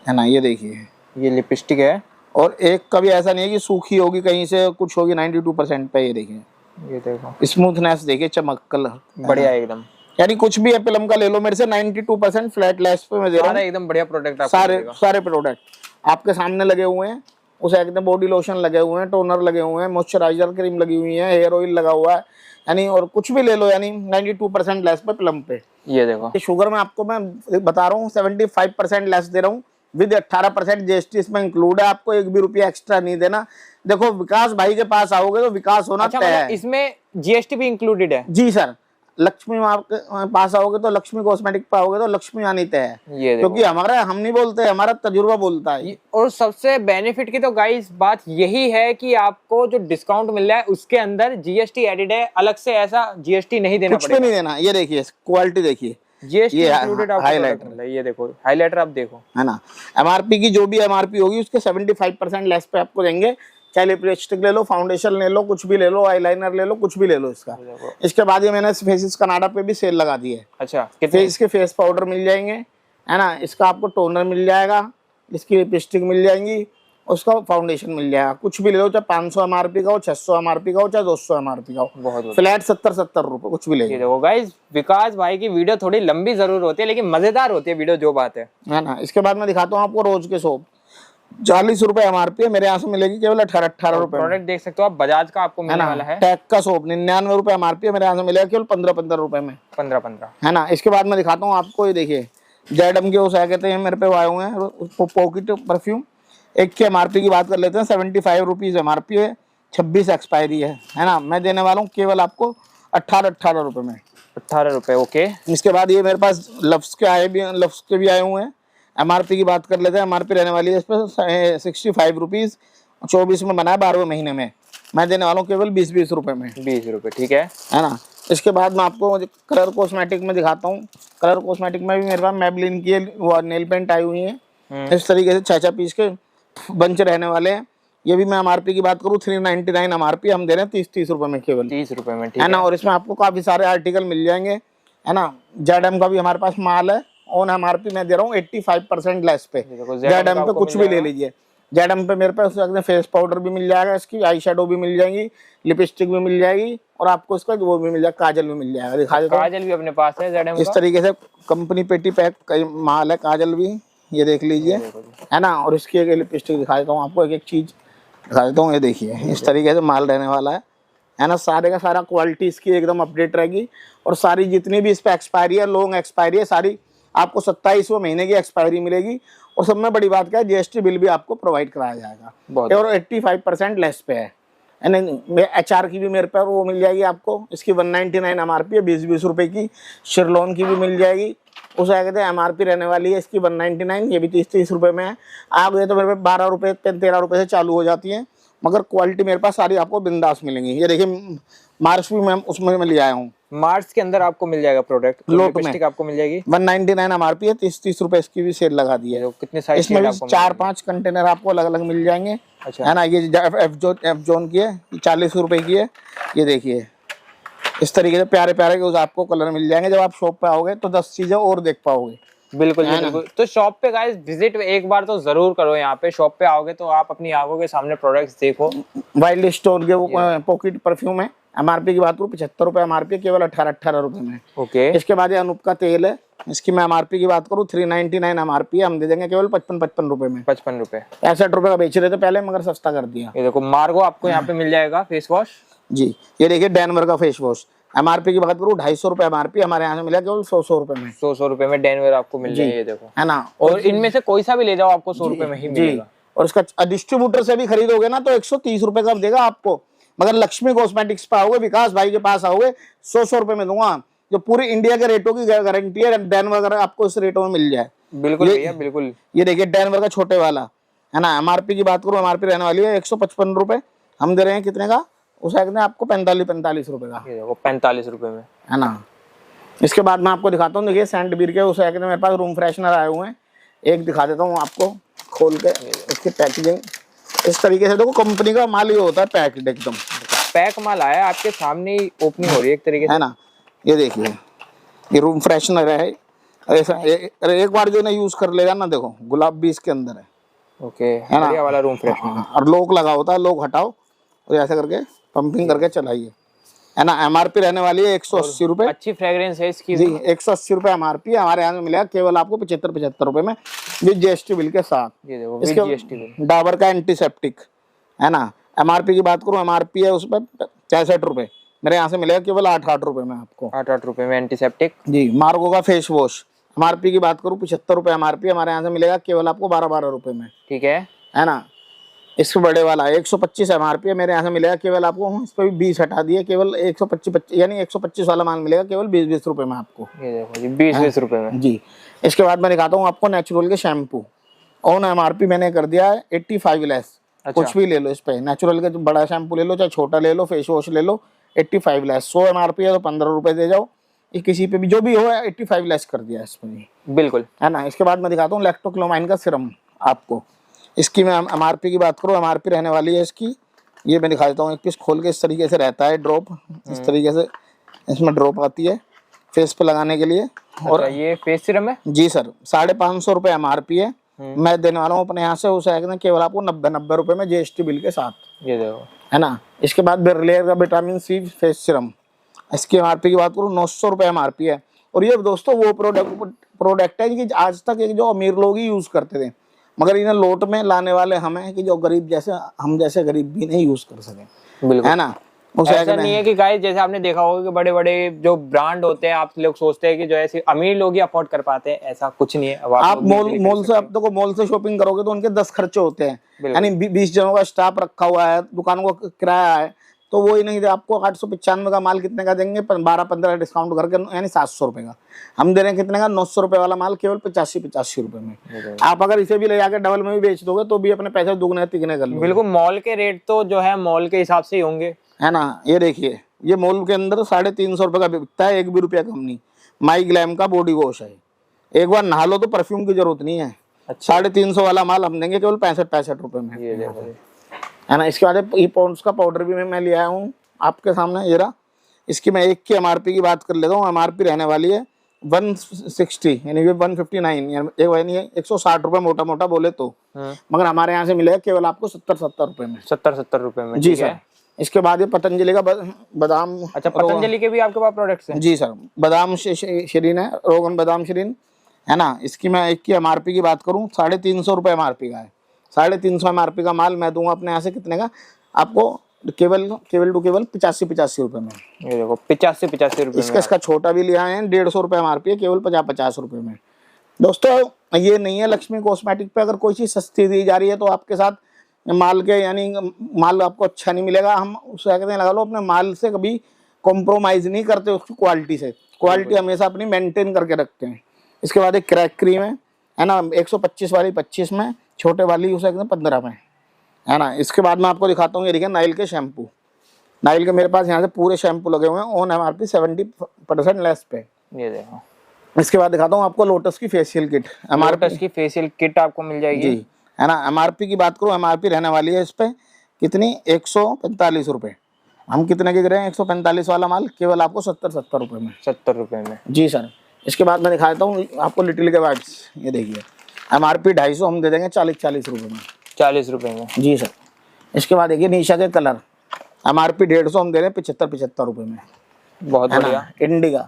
है ना, ये देखिए ये लिपस्टिक है। और एक कभी ऐसा नहीं है कि सूखी होगी, कहीं से कुछ होगी, 92% पे। ये देखिए, ये देखो स्मूथनेस देखिए, चमक, कलर बढ़िया एकदम, यानी कुछ भी है प्लम का ले लो मेरे से, 92% फ्लैट लेस पे मैं दे रहा हूँ। एकदम बढ़िया प्रोडक्ट सारे प्रोडक्ट आपके सामने लगे हुए हैं। उसे एकदम बॉडी लोशन लगे हुए हैं, टोनर लगे हुए हैं, मॉइस्चराइजर क्रीम लगी हुई है, हेयर ऑयल लगा हुआ है, यानी और कुछ भी ले लो, यानी 92% लेस पे प्लम पे। ये देखो शुगर में आपको मैं बता रहा हूँ 75% लेस दे रहा हूँ, विद 18% GST इसमें इंक्लूड है। आपको एक भी रुपया एक्स्ट्रा नहीं देना। देखो, विकास भाई के पास आओगे तो विकास होना तय है। इसमें GST भी इंक्लूडेड है? जी सर। लक्ष्मी आपके पास आओगे तो, लक्ष्मी कॉस्मेटिक पे आओगे तो लक्ष्मी आनी तय है, क्योंकि हमारा, हम नहीं बोलते, हमारा तजुर्बा बोलता है। और सबसे बेनिफिट की तो गाइस बात यही है कि आपको जो डिस्काउंट मिल रहा है उसके अंदर GST एडेड है, अलग से ऐसा GST नहीं देना पड़ेगा, कुछ भी नहीं देना। ये देखिए क्वालिटी देखिए, GST इंक्लूडेड हाईलाइटर। ये देखो हाईलाइटर आप देखो, है ना। MRP की जो भी MRP होगी उसके 75% लेस पे आपको देंगे। चाहे लिपस्टिक ले लो, फाउंडेशन ले लो, कुछ भी ले लो, आईलाइनर ले लो, कुछ भी ले लो इसका। इसके बाद ये मैंने फेसिस कनाडा पे भी सेल लगा दी है। अच्छा, इसके फेस पाउडर मिल जाएंगे, है ना, इसका आपको टोनर मिल जाएगा, इसकी लिपस्टिक मिल जाएंगी, उसका फाउंडेशन मिल जाएगा। कुछ भी ले लो, चाहे 500 MRP का हो, 600 MRP का हो, चाहे 200 MRP का हो, फ्लैट 70 रुपए, कुछ भी ले लो। देखो गाइस, विकास भाई की वीडियो थोड़ी लंबी जरूर होती है, लेकिन मजेदार होती है वीडियो, जो बात है ना। इसके बाद मैं दिखाता हूँ आपको रोज के सोप। 40 रुपए MRP है, मेरे यहाँ से मिलेगी केवल 18 रुपए। प्रोडक्ट देख सकते हो आप, बजाज का आपको मिलने वाला है। टैग का सोप 99 रुपए MRP है, मेरे यहाँ से मिलेगा केवल 15 रुपए में। 15 है ना। इसके बाद मैं दिखाता हूँ आपको, ये देखिए जेडम के उस कहते हैं, मेरे पे आए हुए हैं पॉकेट परफ्यूम। एक के MRP की बात कर लेते हैं, 75 रुपीज MRP है, 26 एक्सपायरी है ना। मैं देने वाला हूँ केवल आपको 18 रुपए में। 18 रुपए, ओके। इसके बाद ये मेरे पास लफ्स के भी आए हुए हैं। MRP की बात कर लेते हैं, MRP रहने वाली है इस पर 65 रुपीज, 24 में बना है, 12वें महीने में। मैं देने वाला हूँ केवल 20 रुपए में। 20 रुपए, ठीक है ना। इसके बाद मैं आपको कलर कॉस्मेटिक में दिखाता हूँ। कलर कॉस्मेटिक में भी मेरे पास मैबलिन की वो नेल पेंट आई हुई है, इस तरीके से 6 पीस के बंच रहने वाले हैं। ये भी मैं MRP की बात करूँ 399 MRP, हम दे रहे हैं 30 रुपए में, केवल 30 रुपए में, ठीक है ना। और इसमें आपको काफी सारे आर्टिकल मिल जाएंगे, है ना। जेडम का भी हमारे पास माल है, ऑन MRP मैं दे रहा हूँ 85% लेस पे। जेडम पे कुछ भी ले लीजिए। जेडम पे मेरे पास फेस पाउडर भी मिल जाएगा, इसकी आई शेडो भी मिल जाएगी, लिपस्टिक भी मिल जाएगी, और आपको इसका वो भी मिल जाएगा, काजल भी मिल जाएगा। दिखा देता हूं, काजल भी अपने पास है जेडम का। इस तरीके से कंपनी पेटी पैक माल है, काजल भी, ये देख लीजिए, है ना। और इसकी एक लिपस्टिक दिखा देता हूँ आपको, एक चीज दिखा देता हूँ, ये देखिए इस तरीके से माल रहने वाला है ना। सारे का सारा क्वालिटी इसकी एकदम अपडेट रहेगी, और सारी जितनी भी इस पर एक्सपायरी है, लॉन्ग एक्सपायरी है, सारी आपको 27वें महीने की एक्सपायरी मिलेगी। और सब में बड़ी बात क्या है, GST बिल भी आपको प्रोवाइड कराया जाएगा, और 85% लेस पे है। HR की भी मेरे पर वो मिल जाएगी आपको, इसकी 199 MRP है, 20 रुपए की। शिरलोन की भी मिल जाएगी, उसे कहते हैं MRP रहने वाली है इसकी 199, ये भी 30 रुपए में है। आ गए तो मेरे पे 12 रुपए 13 रुपए से चालू हो जाती है, मगर क्वालिटी मेरे पास सारी आपको बिंदास मिलेंगी। ये देखिए मार्च भी मैं उसमें मैं ले आया हूँ। मार्च के अंदर आपको मिल जाएगा प्रोडक्ट, लोट में आपको मिल जाएगी 199 MRP है, 30 रुपए इसकी भी सेल लगा दी है। कितने साइज इसमें भी 4-5 कंटेनर आपको अलग अलग मिल जाएंगे, है ना। ये एफ जोन की है, 40 रुपए की है, ये देखिए इस तरीके से प्यारे प्यारे के आपको कलर मिल जाएंगे। जब आप शॉप पे आओगे तो 10 चीजें और देख पाओगे। बिल्कुल जी, बिल्कुल। तो शॉप पे गाइस विजिट एक बार तो जरूर करो। यहाँ पे शॉप पे आओगे तो आप अपनी आंखों के सामने प्रोडक्ट्स देखो। वाइल्ड स्टोन के वो पॉकेट परफ्यूम है, एमआरपी की बात करूँ 75 रुपए एमआरपी, केवल 18 रुपए में। ओके। इसके बाद ये अनूप का तेल है, इसकी मैं एमआरपी की बात करूँ 399 एमआरपी है, हम दे देंगे केवल 55 रुपए में। 55 रुपए, 65 रुपए का बेच रहे थे पहले, मगर सस्ता कर दिया। ये देखो मार्गो आपको यहाँ पे मिल जाएगा फेस वॉश जी। ये देखिए डेनवर का फेस वॉश, एमआरपी की बात करूँ 250 रुपए एमआरपी, हमारे यहाँ से मिला केवल 100 रुपए में। 100 रुपए में डेनवर आपको मिल जाएगा, ये देखो है ना। और इनमें से कोई सा भी ले जाओ आपको 100 रुपए में ही मिलेगा। और इसका डिस्ट्रीब्यूटर से भी खरीदोगे ना तो 130 रुपए का देगा आपको, मगर लक्ष्मी कॉस्मेटिक्स पे आओगे, विकास भाई के पास आओगे 100 रुपए में दूंगा, जो पूरी इंडिया के रेटों की गारंटी है। डेनवर वगैरह आपको इस रेटों में मिल जाए। बिल्कुल भैया, बिल्कुल। ये देखिए डेनवर का छोटे वाला है ना, एमआरपी की बात करूँ, एमआरपी रहने वाली है 155 रुपए, हम दे रहे हैं कितने का, उस आपको 45 रुपए का, ये देखो 45 रुपए में, है ना। इसके बाद मैं आपको दिखाता हूँ, देखिए सेंट बीर के उस मेरे पास रूम फ्रेशनर आए हुए हैं, एक दिखा देता हूँ आपको खोल के। इसकी पैकेजिंग इस तरीके से, देखो कंपनी का माल ये होता है, पैक्ड एकदम पैक माल आया है, आपके सामने ही ओपनिंग हो रही है एक तरीके से, है ना। ये देखिए ये रूम फ्रेशनर है ऐसा, एक बार जो ना यूज कर लेगा ना, देखो गुलाब भी इसके अंदर है। ओके, है ना, वाला रूम फ्रेशनर। और लोक लगा होता है, लोक हटाओ और ऐसे करके पंपिंग करके चलाइए, है ना। एमआरपी रहने वाली है 180 रुपए। अच्छी फ्रेग्रेंस है इसकी जी, 180 रुपए एमआरपी, हमारे यहाँ में मिलेगा केवल आपको 75 रुपए में, विद जीएसटी बिल के साथ। ये देखो विद जीएसटी बिल। डाबर का एंटीसेप्टिक, है ना। एमआरपी की बात करूँ, एमआरपी है उस पर 66 रुपए, मेरे यहाँ से मिलेगा केवल 8 रुपए में आपको। 8 रुपए में एंटीसेप्टिक। जी। मार्गो का फेस वॉश, एमआरपी की बात करूँ 75 रुपए एमआरपी, हमारे यहाँ से मिलेगा केवल आपको 12 रुपए में। ठीक है ना। इसके बड़े वाला 125 एमआरपी है, मेरे यहाँ से मिलेगा केवल आपको, इस पर भी 20 हटा दिए, केवल 125 यानी 125 वाला माल मिलेगा केवल 20 रुपए में आपको। ये देखो जी 20 रुपए में। जी। इसके बाद मैं दिखाता हूँ आपको नेचुरल के शैम्पू, ऑन एमआरपी मैंने कर दिया है 85 लेस। अच्छा। कुछ भी ले लो इस पे, नेचुरल के बड़ा शैम्पू ले लो चाहे छोटा ले लो, फेस वॉश ले लो, 85 लेस। 100 एमआरपी है तो 15 रुपए दे जाओ, किसी पे भी जो भी हो 85 लेस कर दिया इसमें। बिल्कुल, है ना। इसके बाद मैं दिखाता हूँ लैक्टोक्लोमाइन का सिरम आपको, इसकी मैं एमआरपी की बात करूँ, एमआरपी रहने वाली है इसकी, ये मैं दिखा देता हूँ एक पीस खोल के, इस तरीके से रहता है ड्रॉप, इस तरीके से इसमें ड्रॉप आती है फेस पे लगाने के लिए। और अच्छा, ये फेस सीरम है जी सर, 550 रुपए एमआरपी है, मैं देने वाला हूँ अपने यहाँ से उसे केवल आपको 90 रुपए में जीएसटी बिल के साथ। ये देखो, है ना। इसके बाद बेरलेयर का विटामिन सी फेस सीरम, इसकी एमआरपी की बात करूँ 900 रुपए एमआरपी है। और ये दोस्तों वो प्रोडक्ट है कि आज तक एक जो अमीर लोग ही यूज करते थे, मगर इन्हें लोट में लाने वाले हमें कि जो गरीब जैसे हम जैसे गरीब भी नहीं यूज कर सके। बिल्कुल, है ना। ऐसा नहीं है कि गाइस जैसे आपने देखा होगा कि बड़े बड़े जो ब्रांड होते हैं, आप लोग सोचते हैं कि जो ऐसे अमीर लोग ही अफोर्ड कर पाते हैं, ऐसा कुछ नहीं है। आप मॉल से, अब देखो मॉल से शॉपिंग करोगे तो उनके 10 खर्चे होते हैं, यानी 20 जनों का स्टाफ रखा हुआ है, दुकानों का किराया है, तो वो ही नहीं दे आपको 895 का माल कितने का देंगे, 12-15 डिस्काउंट करके, यानी 700 रुपए का। हम दे रहे हैं कितने का, 900 रुपए वाला माल केवल 85 रुपए में। आप अगर इसे भी ले जाकर डबल में भी बेच दोगे तो भी अपने पैसे दुगने तिगने कर लो। बिल्कुल, मॉल के रेट तो जो है मॉल के हिसाब से ही होंगे, है ना। ये देखिए ये मॉल के अंदर 350 रुपए का बिकता है, 1 भी रुपया कम नहीं। माई ग्लैम का बॉडी वॉश है, एक बार नहा लो तो परफ्यूम की जरूरत नहीं है। 350 वाला माल हम देंगे केवल 65 रुपए में। ये देखो, है ना। इसके बाद ये पॉन्ड्स का पाउडर भी मैं ले आया हूँ आपके सामने, ये रहा। इसकी मैं एक की एमआरपी की बात कर लेता हूँ, एमआरपी रहने वाली है 160 यानी 159 यानी 160 रुपए मोटा मोटा बोले तो, मगर हमारे यहाँ से मिलेगा केवल आपको 70 रुपए में। 70 रुपए में जी सर। इसके बाद ये पतंजलि का बादाम। अच्छा, पतंजलि के भी आपके पास प्रोडक्ट्स हैं? जी सर, बादाम शरीन है, रोगन बादाम शरीन, है ना। इसकी मैं एक की एमआरपी की बात करूँ 350 रुपए एमआरपी का है। 350 एमआरपी का माल मैं दूंगा अपने यहाँ से कितने का आपको, केवल 85 रुपए में। ये देखो 85 रुपए। इसका छोटा भी लिया है 150 रुपए एमआरपी है, केवल 50 रुपए में। दोस्तों ये नहीं है लक्ष्मी कॉस्मेटिक पे अगर कोई चीज सस्ती दी जा रही है तो आपके साथ माल के, यानी माल आपको अच्छा नहीं मिलेगा, हम उसे कहते हैं लगा लो अपने माल से कभी कॉम्प्रोमाइज नहीं करते, उसकी क्वालिटी से, क्वालिटी हमेशा अपनी मेंटेन करके रखते हैं। इसके बाद एक क्रैक क्रीम है ना, 125 वाली 25 में, छोटे वाली उसे कहते हैं 15 में, है ना। इसके बाद मैं आपको दिखाता हूँ, ये देखिए नाइल के शैम्पू, नाइल के मेरे पास यहाँ से पूरे शैम्पू लगे हुए हैं ऑन एमआरपी 70% लेस पे। ये देखो। इसके बाद दिखाता हूँ आपको लोटस की फेशियल किट, लोटस की फेशियल किट आपको मिल जाएगी जी, है ना। एमआरपी की बात करूँ, एमआरपी रहने वाली है इस पे कितनी, 145 रुपए, हम कितने के गिरे हैं 145 वाला माल केवल आपको 70 रुपए में। 70 रुपए में जी सर। इसके बाद मैं दिखा देता हूँ आपको लिटिल के वाइप्स। ये देखिए MRP 250 हम दे देंगे 40 रुपए में। 40 रुपए में। जी सर। इसके बाद देखिए निशा के कलर MRP 150 हम दे रहे हैं 75 रुपए में। बहुत बढ़िया। इंडिका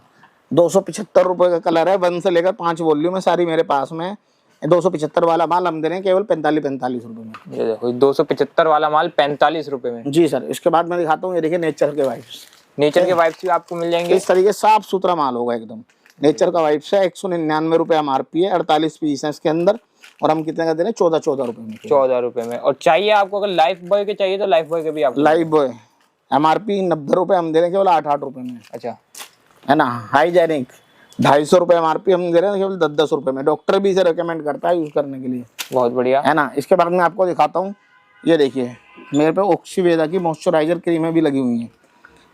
275 रुपए का कलर है, 1 से लेकर 5 वॉल्यूम है सारी मेरे पास में। 275 वाला माल हम दे रहे हैं केवल 45 रुपए में। ये देखो 275 वाला माल 45 रुपए में। जी सर। इसके बाद मैं दिखाता हूँ, ये देखिए नेचर के वाइप्स। नेचर के वाइप्स भी आपको मिल जाएंगे इस तरीके साफ सुथरा माल होगा एकदम। नेचर का वाइप्स है 199 रुपए MRP है, 48 पीस है इसके अंदर, और हम कितने का दे रहे हैं 14 रुपए में। 14 रुपए में। और चाहिए आपको, अगर लाइफ बॉय के चाहिए तो लाइफ बॉय के भी आपको। लाइफ बॉय MRP 90 रुपए हम दे रहे हैं केवल 8 रुपए में। अच्छा, है ना। हाइजेनिक 250 रुपए MRP हम दे रहे हैं केवल 10 रुपए में। डॉक्टर भी इसे रिकमेंड करता है यूज करने के लिए। बहुत बढ़िया। है ना। इसके बाद में आपको दिखाता हूँ, ये देखिए मेरे पे ऑक्सीवेदा की मॉइस्चराइजर क्रीमें भी लगी हुई हैं।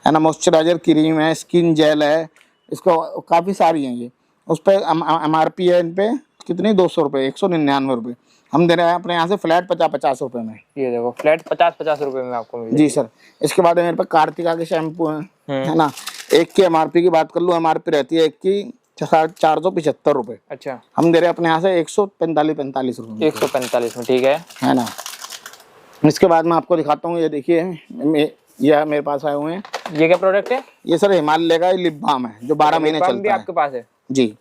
है ना। मॉइस्चराइजर क्रीम है, स्किन जेल है, इसको काफ़ी सारी हैं ये। उस पर MRP है इन पे कितनी 200 रुपये, 199 रुपये। हम दे रहे हैं अपने यहाँ से फ्लैट 50 रुपये में। ये देखो फ्लैट 50 रुपए में आपको मिल। जी सर। इसके बाद मेरे पे कार्तिका के शैम्पू हैं। है ना। एक की MRP की बात कर लूँ, MRP रहती है एक की 475 रुपये। अच्छा, हम दे रहे हैं अपने यहाँ से 145 रुपये। 145 में। ठीक है ना। इसके बाद मैं आपको दिखाता हूँ, ये देखिए ये मेरे पास आए हुए हैं। ये क्या प्रोडक्ट है? ये सर हिमालय का लिप बाम है जो 12 महीने चलता भी है। आपके पास है? जी।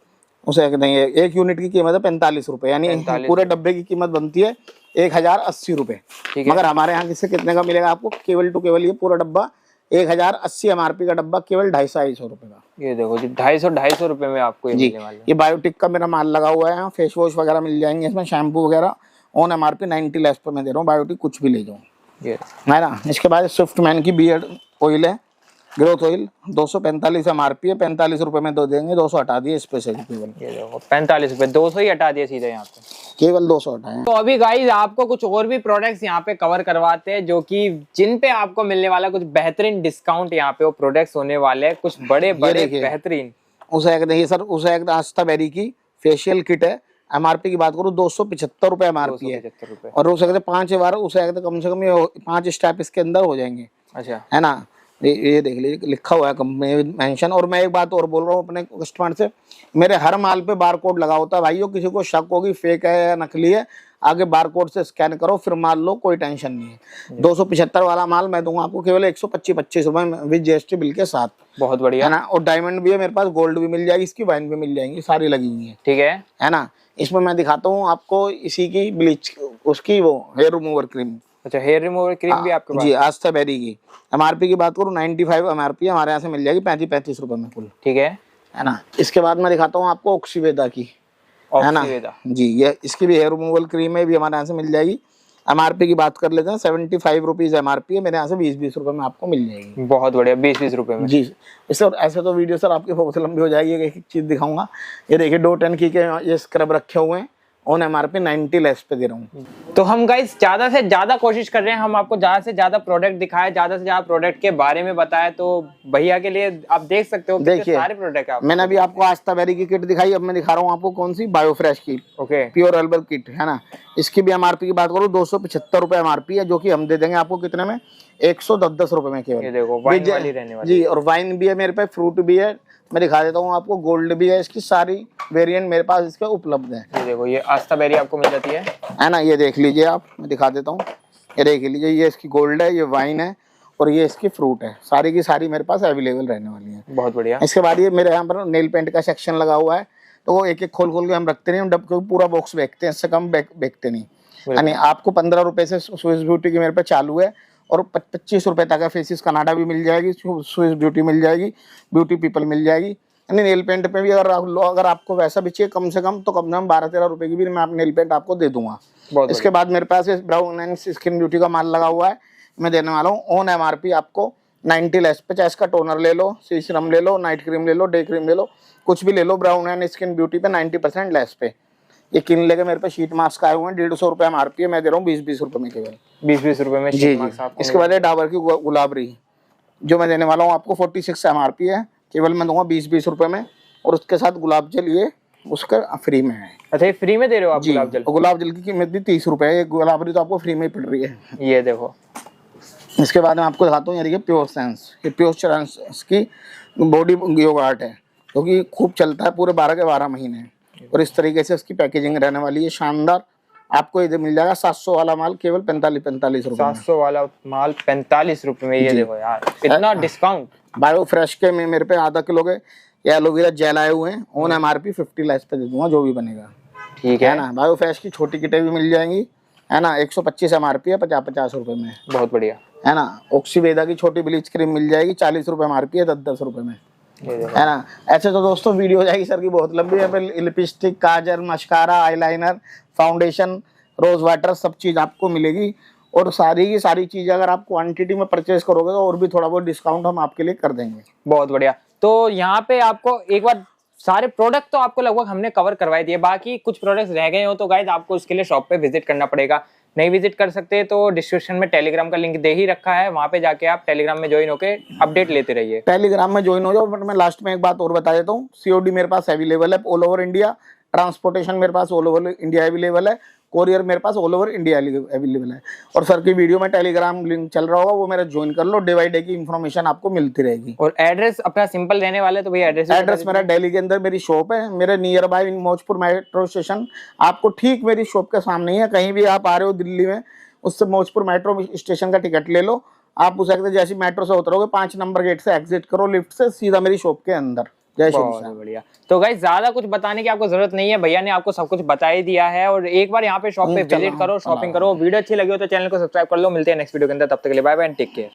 उसे नहीं है, एक यूनिट की कीमत है 45 रुपए, यानी पूरे डब्बे की कीमत बनती है 1080 रुपए। मगर हमारे यहाँ किससे कितने का मिलेगा आपको? केवल टू केवल ये पूरा डब्बा 1080 MRP का डब्बा केवल 250 रुपए का। ये देखो जी 250 रुपए में आपको ये मिलने वाला है। ये बायोटिक का मेरा माल लगा हुआ है। फेस वॉश वगैरह मिल जाएंगे इसमें, शैम्पू वगैरह ऑन MRP 90 लेस पर मैं दे रहा हूँ। बायोटिक कुछ भी ले जाऊँ। है ना। इसके बाद स्विफ्ट मैन की बियर्ड ऑयल है, ग्रोथ ऑयल 245 MRP है, 45 रुपए में दो देंगे, 200 हटा दिए स्पेशल केवल। ये देखो 45 रुपए, 200 ही हटा दिए सीधे यहाँ पे, केवल 200 हटाए। तो अभी गाइस आपको कुछ और भी प्रोडक्ट्स यहाँ पे कवर करवाते हैं जो कि जिन पे आपको मिलने वाला कुछ बेहतरीन डिस्काउंट। यहाँ पे वो प्रोडक्ट्स होने वाले हैं कुछ बड़े बड़े बेहतरीन। उसे एक देखिए सर, उसे एक आस्था बेरी की फेशियल किट है। MRP की बात करूँ 275 रुपए MRP है, और हो सकते 5 बार उसे कम से कम 5 स्टेप इसके अंदर हो जाएंगे। अच्छा। है ना। ये देख लीजिए लिखा हुआ है कंपनी मेंशन। और मैं एक बात और बोल रहा हूँ अपने कस्टमर से, मेरे हर माल पे बारकोड लगा होता है भाइयों। किसी को शक होगी फेक है या नकली है, आगे बारकोड से स्कैन करो फिर माल लो, कोई टेंशन नहीं है। 275 वाला माल मैं दूंगा आपको केवल 125 रुपए विद GST बिल के साथ। बहुत बढ़िया। है ना। और डायमंड भी है मेरे पास, गोल्ड भी मिल जाएगी, इसकी वाइन भी मिल जाएंगी, सारी लगी हुई है। ठीक है ना। इसमें मैं दिखाता हूँ आपको इसी की ब्लीच, उसकी वो हेयर रिमूवर क्रीम। अच्छा, हेयर रिमूवर क्रीम भी आपके पास? जी, आस्था बेरी की। MRP की बात करूँ 95 MRP हमारे यहाँ से मिल जाएगी 35 रुपए में कुल। ठीक है ना। इसके बाद मैं दिखाता हूँ आपको ऑक्सीवेदा की। है ना जी। ये इसकी भी हेयर रिमूवल क्रीम है, भी हमारे यहाँ से मिल जाएगी। MRP की बात कर लेते हैं 75 रुपीज MRP है, मेरे यहाँ से 20 रुपए में आपको मिल जाएगी। बहुत बढ़िया, 20 रुपए में। जी। इससे ऐसे तो वीडियो सर आपकी बहुत लंबी हो जाएगी, एक एक चीज दिखाऊंगा। ये देखिए डॉट की के ये स्क्रब रखे हुए हैं, ऑन MRP 90 लेस पे दे रहा हूँ। तो हम गाइस ज्यादा से ज्यादा कोशिश कर रहे हैं, हम आपको ज्यादा से ज्यादा प्रोडक्ट दिखाए, ज्यादा से ज्यादा प्रोडक्ट के बारे में बताए। तो भैया के लिए आप देख सकते हो देखिए सारे प्रोडक्ट। मैंने अभी आपको आस्था बेरी की किट दिखाई, अब मैं दिखा रहा हूँ आपको कौन सी, बायोफ्रेश की। Okay, pure herbal kit. है ना। इसकी भी MRP की बात करूँ 275 रुपए MRP है, जो कि हम दे देंगे आपको कितने में? 110 रुपए में केवल। ये देखो वाइन वाली रहने वाली। जी। और वाइन भी है मेरे पे, फ्रूट भी है, मैं दिखा देता हूँ आपको, गोल्ड भी है, इसकी सारी वेरिएंट मेरे पास इसके उपलब्ध है। ये देखो ये आस्था बेरी आपको मिल जाती है ना। ये देख लीजिए आप, मैं दिखा देता हूँ, ये देख लीजिए, ये इसकी गोल्ड है, ये वाइन है, और ये इसकी फ्रूट है। सारी की सारी मेरे पास अवेलेबल रहने वाली है। बहुत बढ़िया। इसके बाद ये मेरे यहाँ पर नेल पेंट का सेक्शन लगा हुआ है, तो वो एक एक खोल खोल के हम रखते नहीं, हम डब पूरा बॉक्स बेचते हैं, इससे कम बेचते नहीं। यानी आपको 15 रुपए से स्विस ब्यूटी की मेरे पे चालू है, और 25 रुपए तक है। फेसिस कनाडा भी मिल जाएगी, स्विस ब्यूटी मिल जाएगी, ब्यूटी पीपल मिल जाएगी। यानी नेल पेंट पे भी अगर आपको वैसा भी चाहिए कम से कम, तो कम से कम 12-13 रुपए की भी मैं नेल पेंट आपको दे दूंगा। इसके बाद मेरे पास ब्राउन एंड स्किन ब्यूटी का माल लगा हुआ है, मैं देने वाला हूँ ऑन MRP आपको 90 लेस पे। चाहे इसका टोनर ले लो, सीरम ले लो, नाइट क्रीम ले लो, डे क्रीम ले लो, कुछ भी ले लो, ब्राउन एंड स्किन ब्यूटी पे 90% लेस पे। ये किन लेके मेरे पे शीट मास्क आए हुए हैं, 150 रुपए MRP है, मैं दे रहा हूँ 20 रुपए में केवल। 20 रुपए में शीट मास्क। इसके बाद डाबर की गुलाबरी जो मैं देने वाला हूँ आपको 46 MRP है, केवल मैं दूंगा 20 रुपए में। और उसके साथ गुलाब जल ये उसका फ्री में है। अच्छा, ये फ्री में दे रहे हो आप गुलाब जल? गुलाब जल की कीमत भी 30 रुपए है, गुलाबरी तो आपको फ्री में ही पड़ रही है। ये देखो इसके बाद में आपको दिखाता हूँ, ये देखिए प्योर सेंस, ये प्योर सेंस की बॉडी योगार्ट है, क्योंकि खूब चलता है पूरे 12 के 12 महीने। और इस तरीके से इसकी पैकेजिंग रहने वाली है शानदार। आपको इधर मिल जाएगा 700 वाला माल केवल 45 रुपए में। 700 वाला माल 45 रुपए में, ये देखो यार इतना डिस्काउंट। बायो फ्रेश के में मेरे पे आधा किलो के ये एलोवेरा जेल आए हुए हैं, ऑन MRP 50 लेस पे दे दूंगा जो भी बनेगा, ठीक है ना। बायो फ्रेश की छोटी किटें भी मिल जाएंगी, है ना। 125 MRP है, 50 रुपए में, बहुत बढ़िया, है ना। ऑक्सीवेदा की छोटी ब्लीच क्रीम मिल जाएगी, 40 रुपए MRP है, 10 रुपए में, है ना। ऐसे तो दोस्तों वीडियो हो जाएगी सर की बहुत लंबी है। Lipstick, kajal, mascara, eyeliner, foundation, rose water सब चीज आपको मिलेगी। और सारी की सारी चीजें अगर आप क्वांटिटी में परचेज करोगे तो और भी थोड़ा बहुत डिस्काउंट हम आपके लिए कर देंगे। बहुत बढ़िया। तो यहाँ पे आपको एक बार सारे प्रोडक्ट तो आपको लगभग हमने कवर करवाई दिए, बाकी कुछ प्रोडक्ट्स रह गए हो तो गाइस आपको उसके लिए शॉप पे विजिट करना पड़ेगा। नहीं विजिट कर सकते तो डिस्क्रिप्शन में टेलीग्राम का लिंक दे ही रखा है, वहां पे जाके आप टेलीग्राम में ज्वाइन होके अपडेट लेते रहिए। टेलीग्राम में ज्वाइन हो जाओ। बट मैं लास्ट में एक बात और बता देता हूँ, COD मेरे पास अवेलेबल है ऑल ओवर इंडिया, ट्रांसपोर्टेशन मेरे पास ऑल ओवर इंडिया अवेलेबल है, कोरियर मेरे पास ऑल ओवर इंडिया अवेलेबल है। और सर की वीडियो में टेलीग्राम लिंक चल रहा होगा, वो मेरा ज्वाइन कर लो, डे बाई डे की इन्फॉर्मेशन आपको मिलती रहेगी। और एड्रेस अपना सिंपल रहने वाला है तो भैया एड्रेस मेरा दिल्ली के अंदर मेरी शॉप है, मेरे near by Maujpur metro station आपको ठीक मेरी शॉप के सामने ही है। कहीं भी आप आ रहे हो दिल्ली में, उससे मौजपुर मेट्रो स्टेशन का टिकट ले लो, आप उस जैसे मेट्रो से उतरोगे 5 नंबर गेट से एग्जिट करो लिफ्ट से, सीधा मेरी शॉप के अंदर। जय श्री कृष्ण। बढ़िया। तो गाइस ज्यादा कुछ बताने की आपको जरूरत नहीं है, भैया ने आपको सब कुछ बता ही दिया है। और एक बार यहाँ पे शॉप पे विजिट करो, शॉपिंग करो। वीडियो अच्छी लगी हो तो चैनल को सब्सक्राइब कर लो। मिलते हैं नेक्स्ट वीडियो के अंदर, तब तक के लिए bye bye and take care.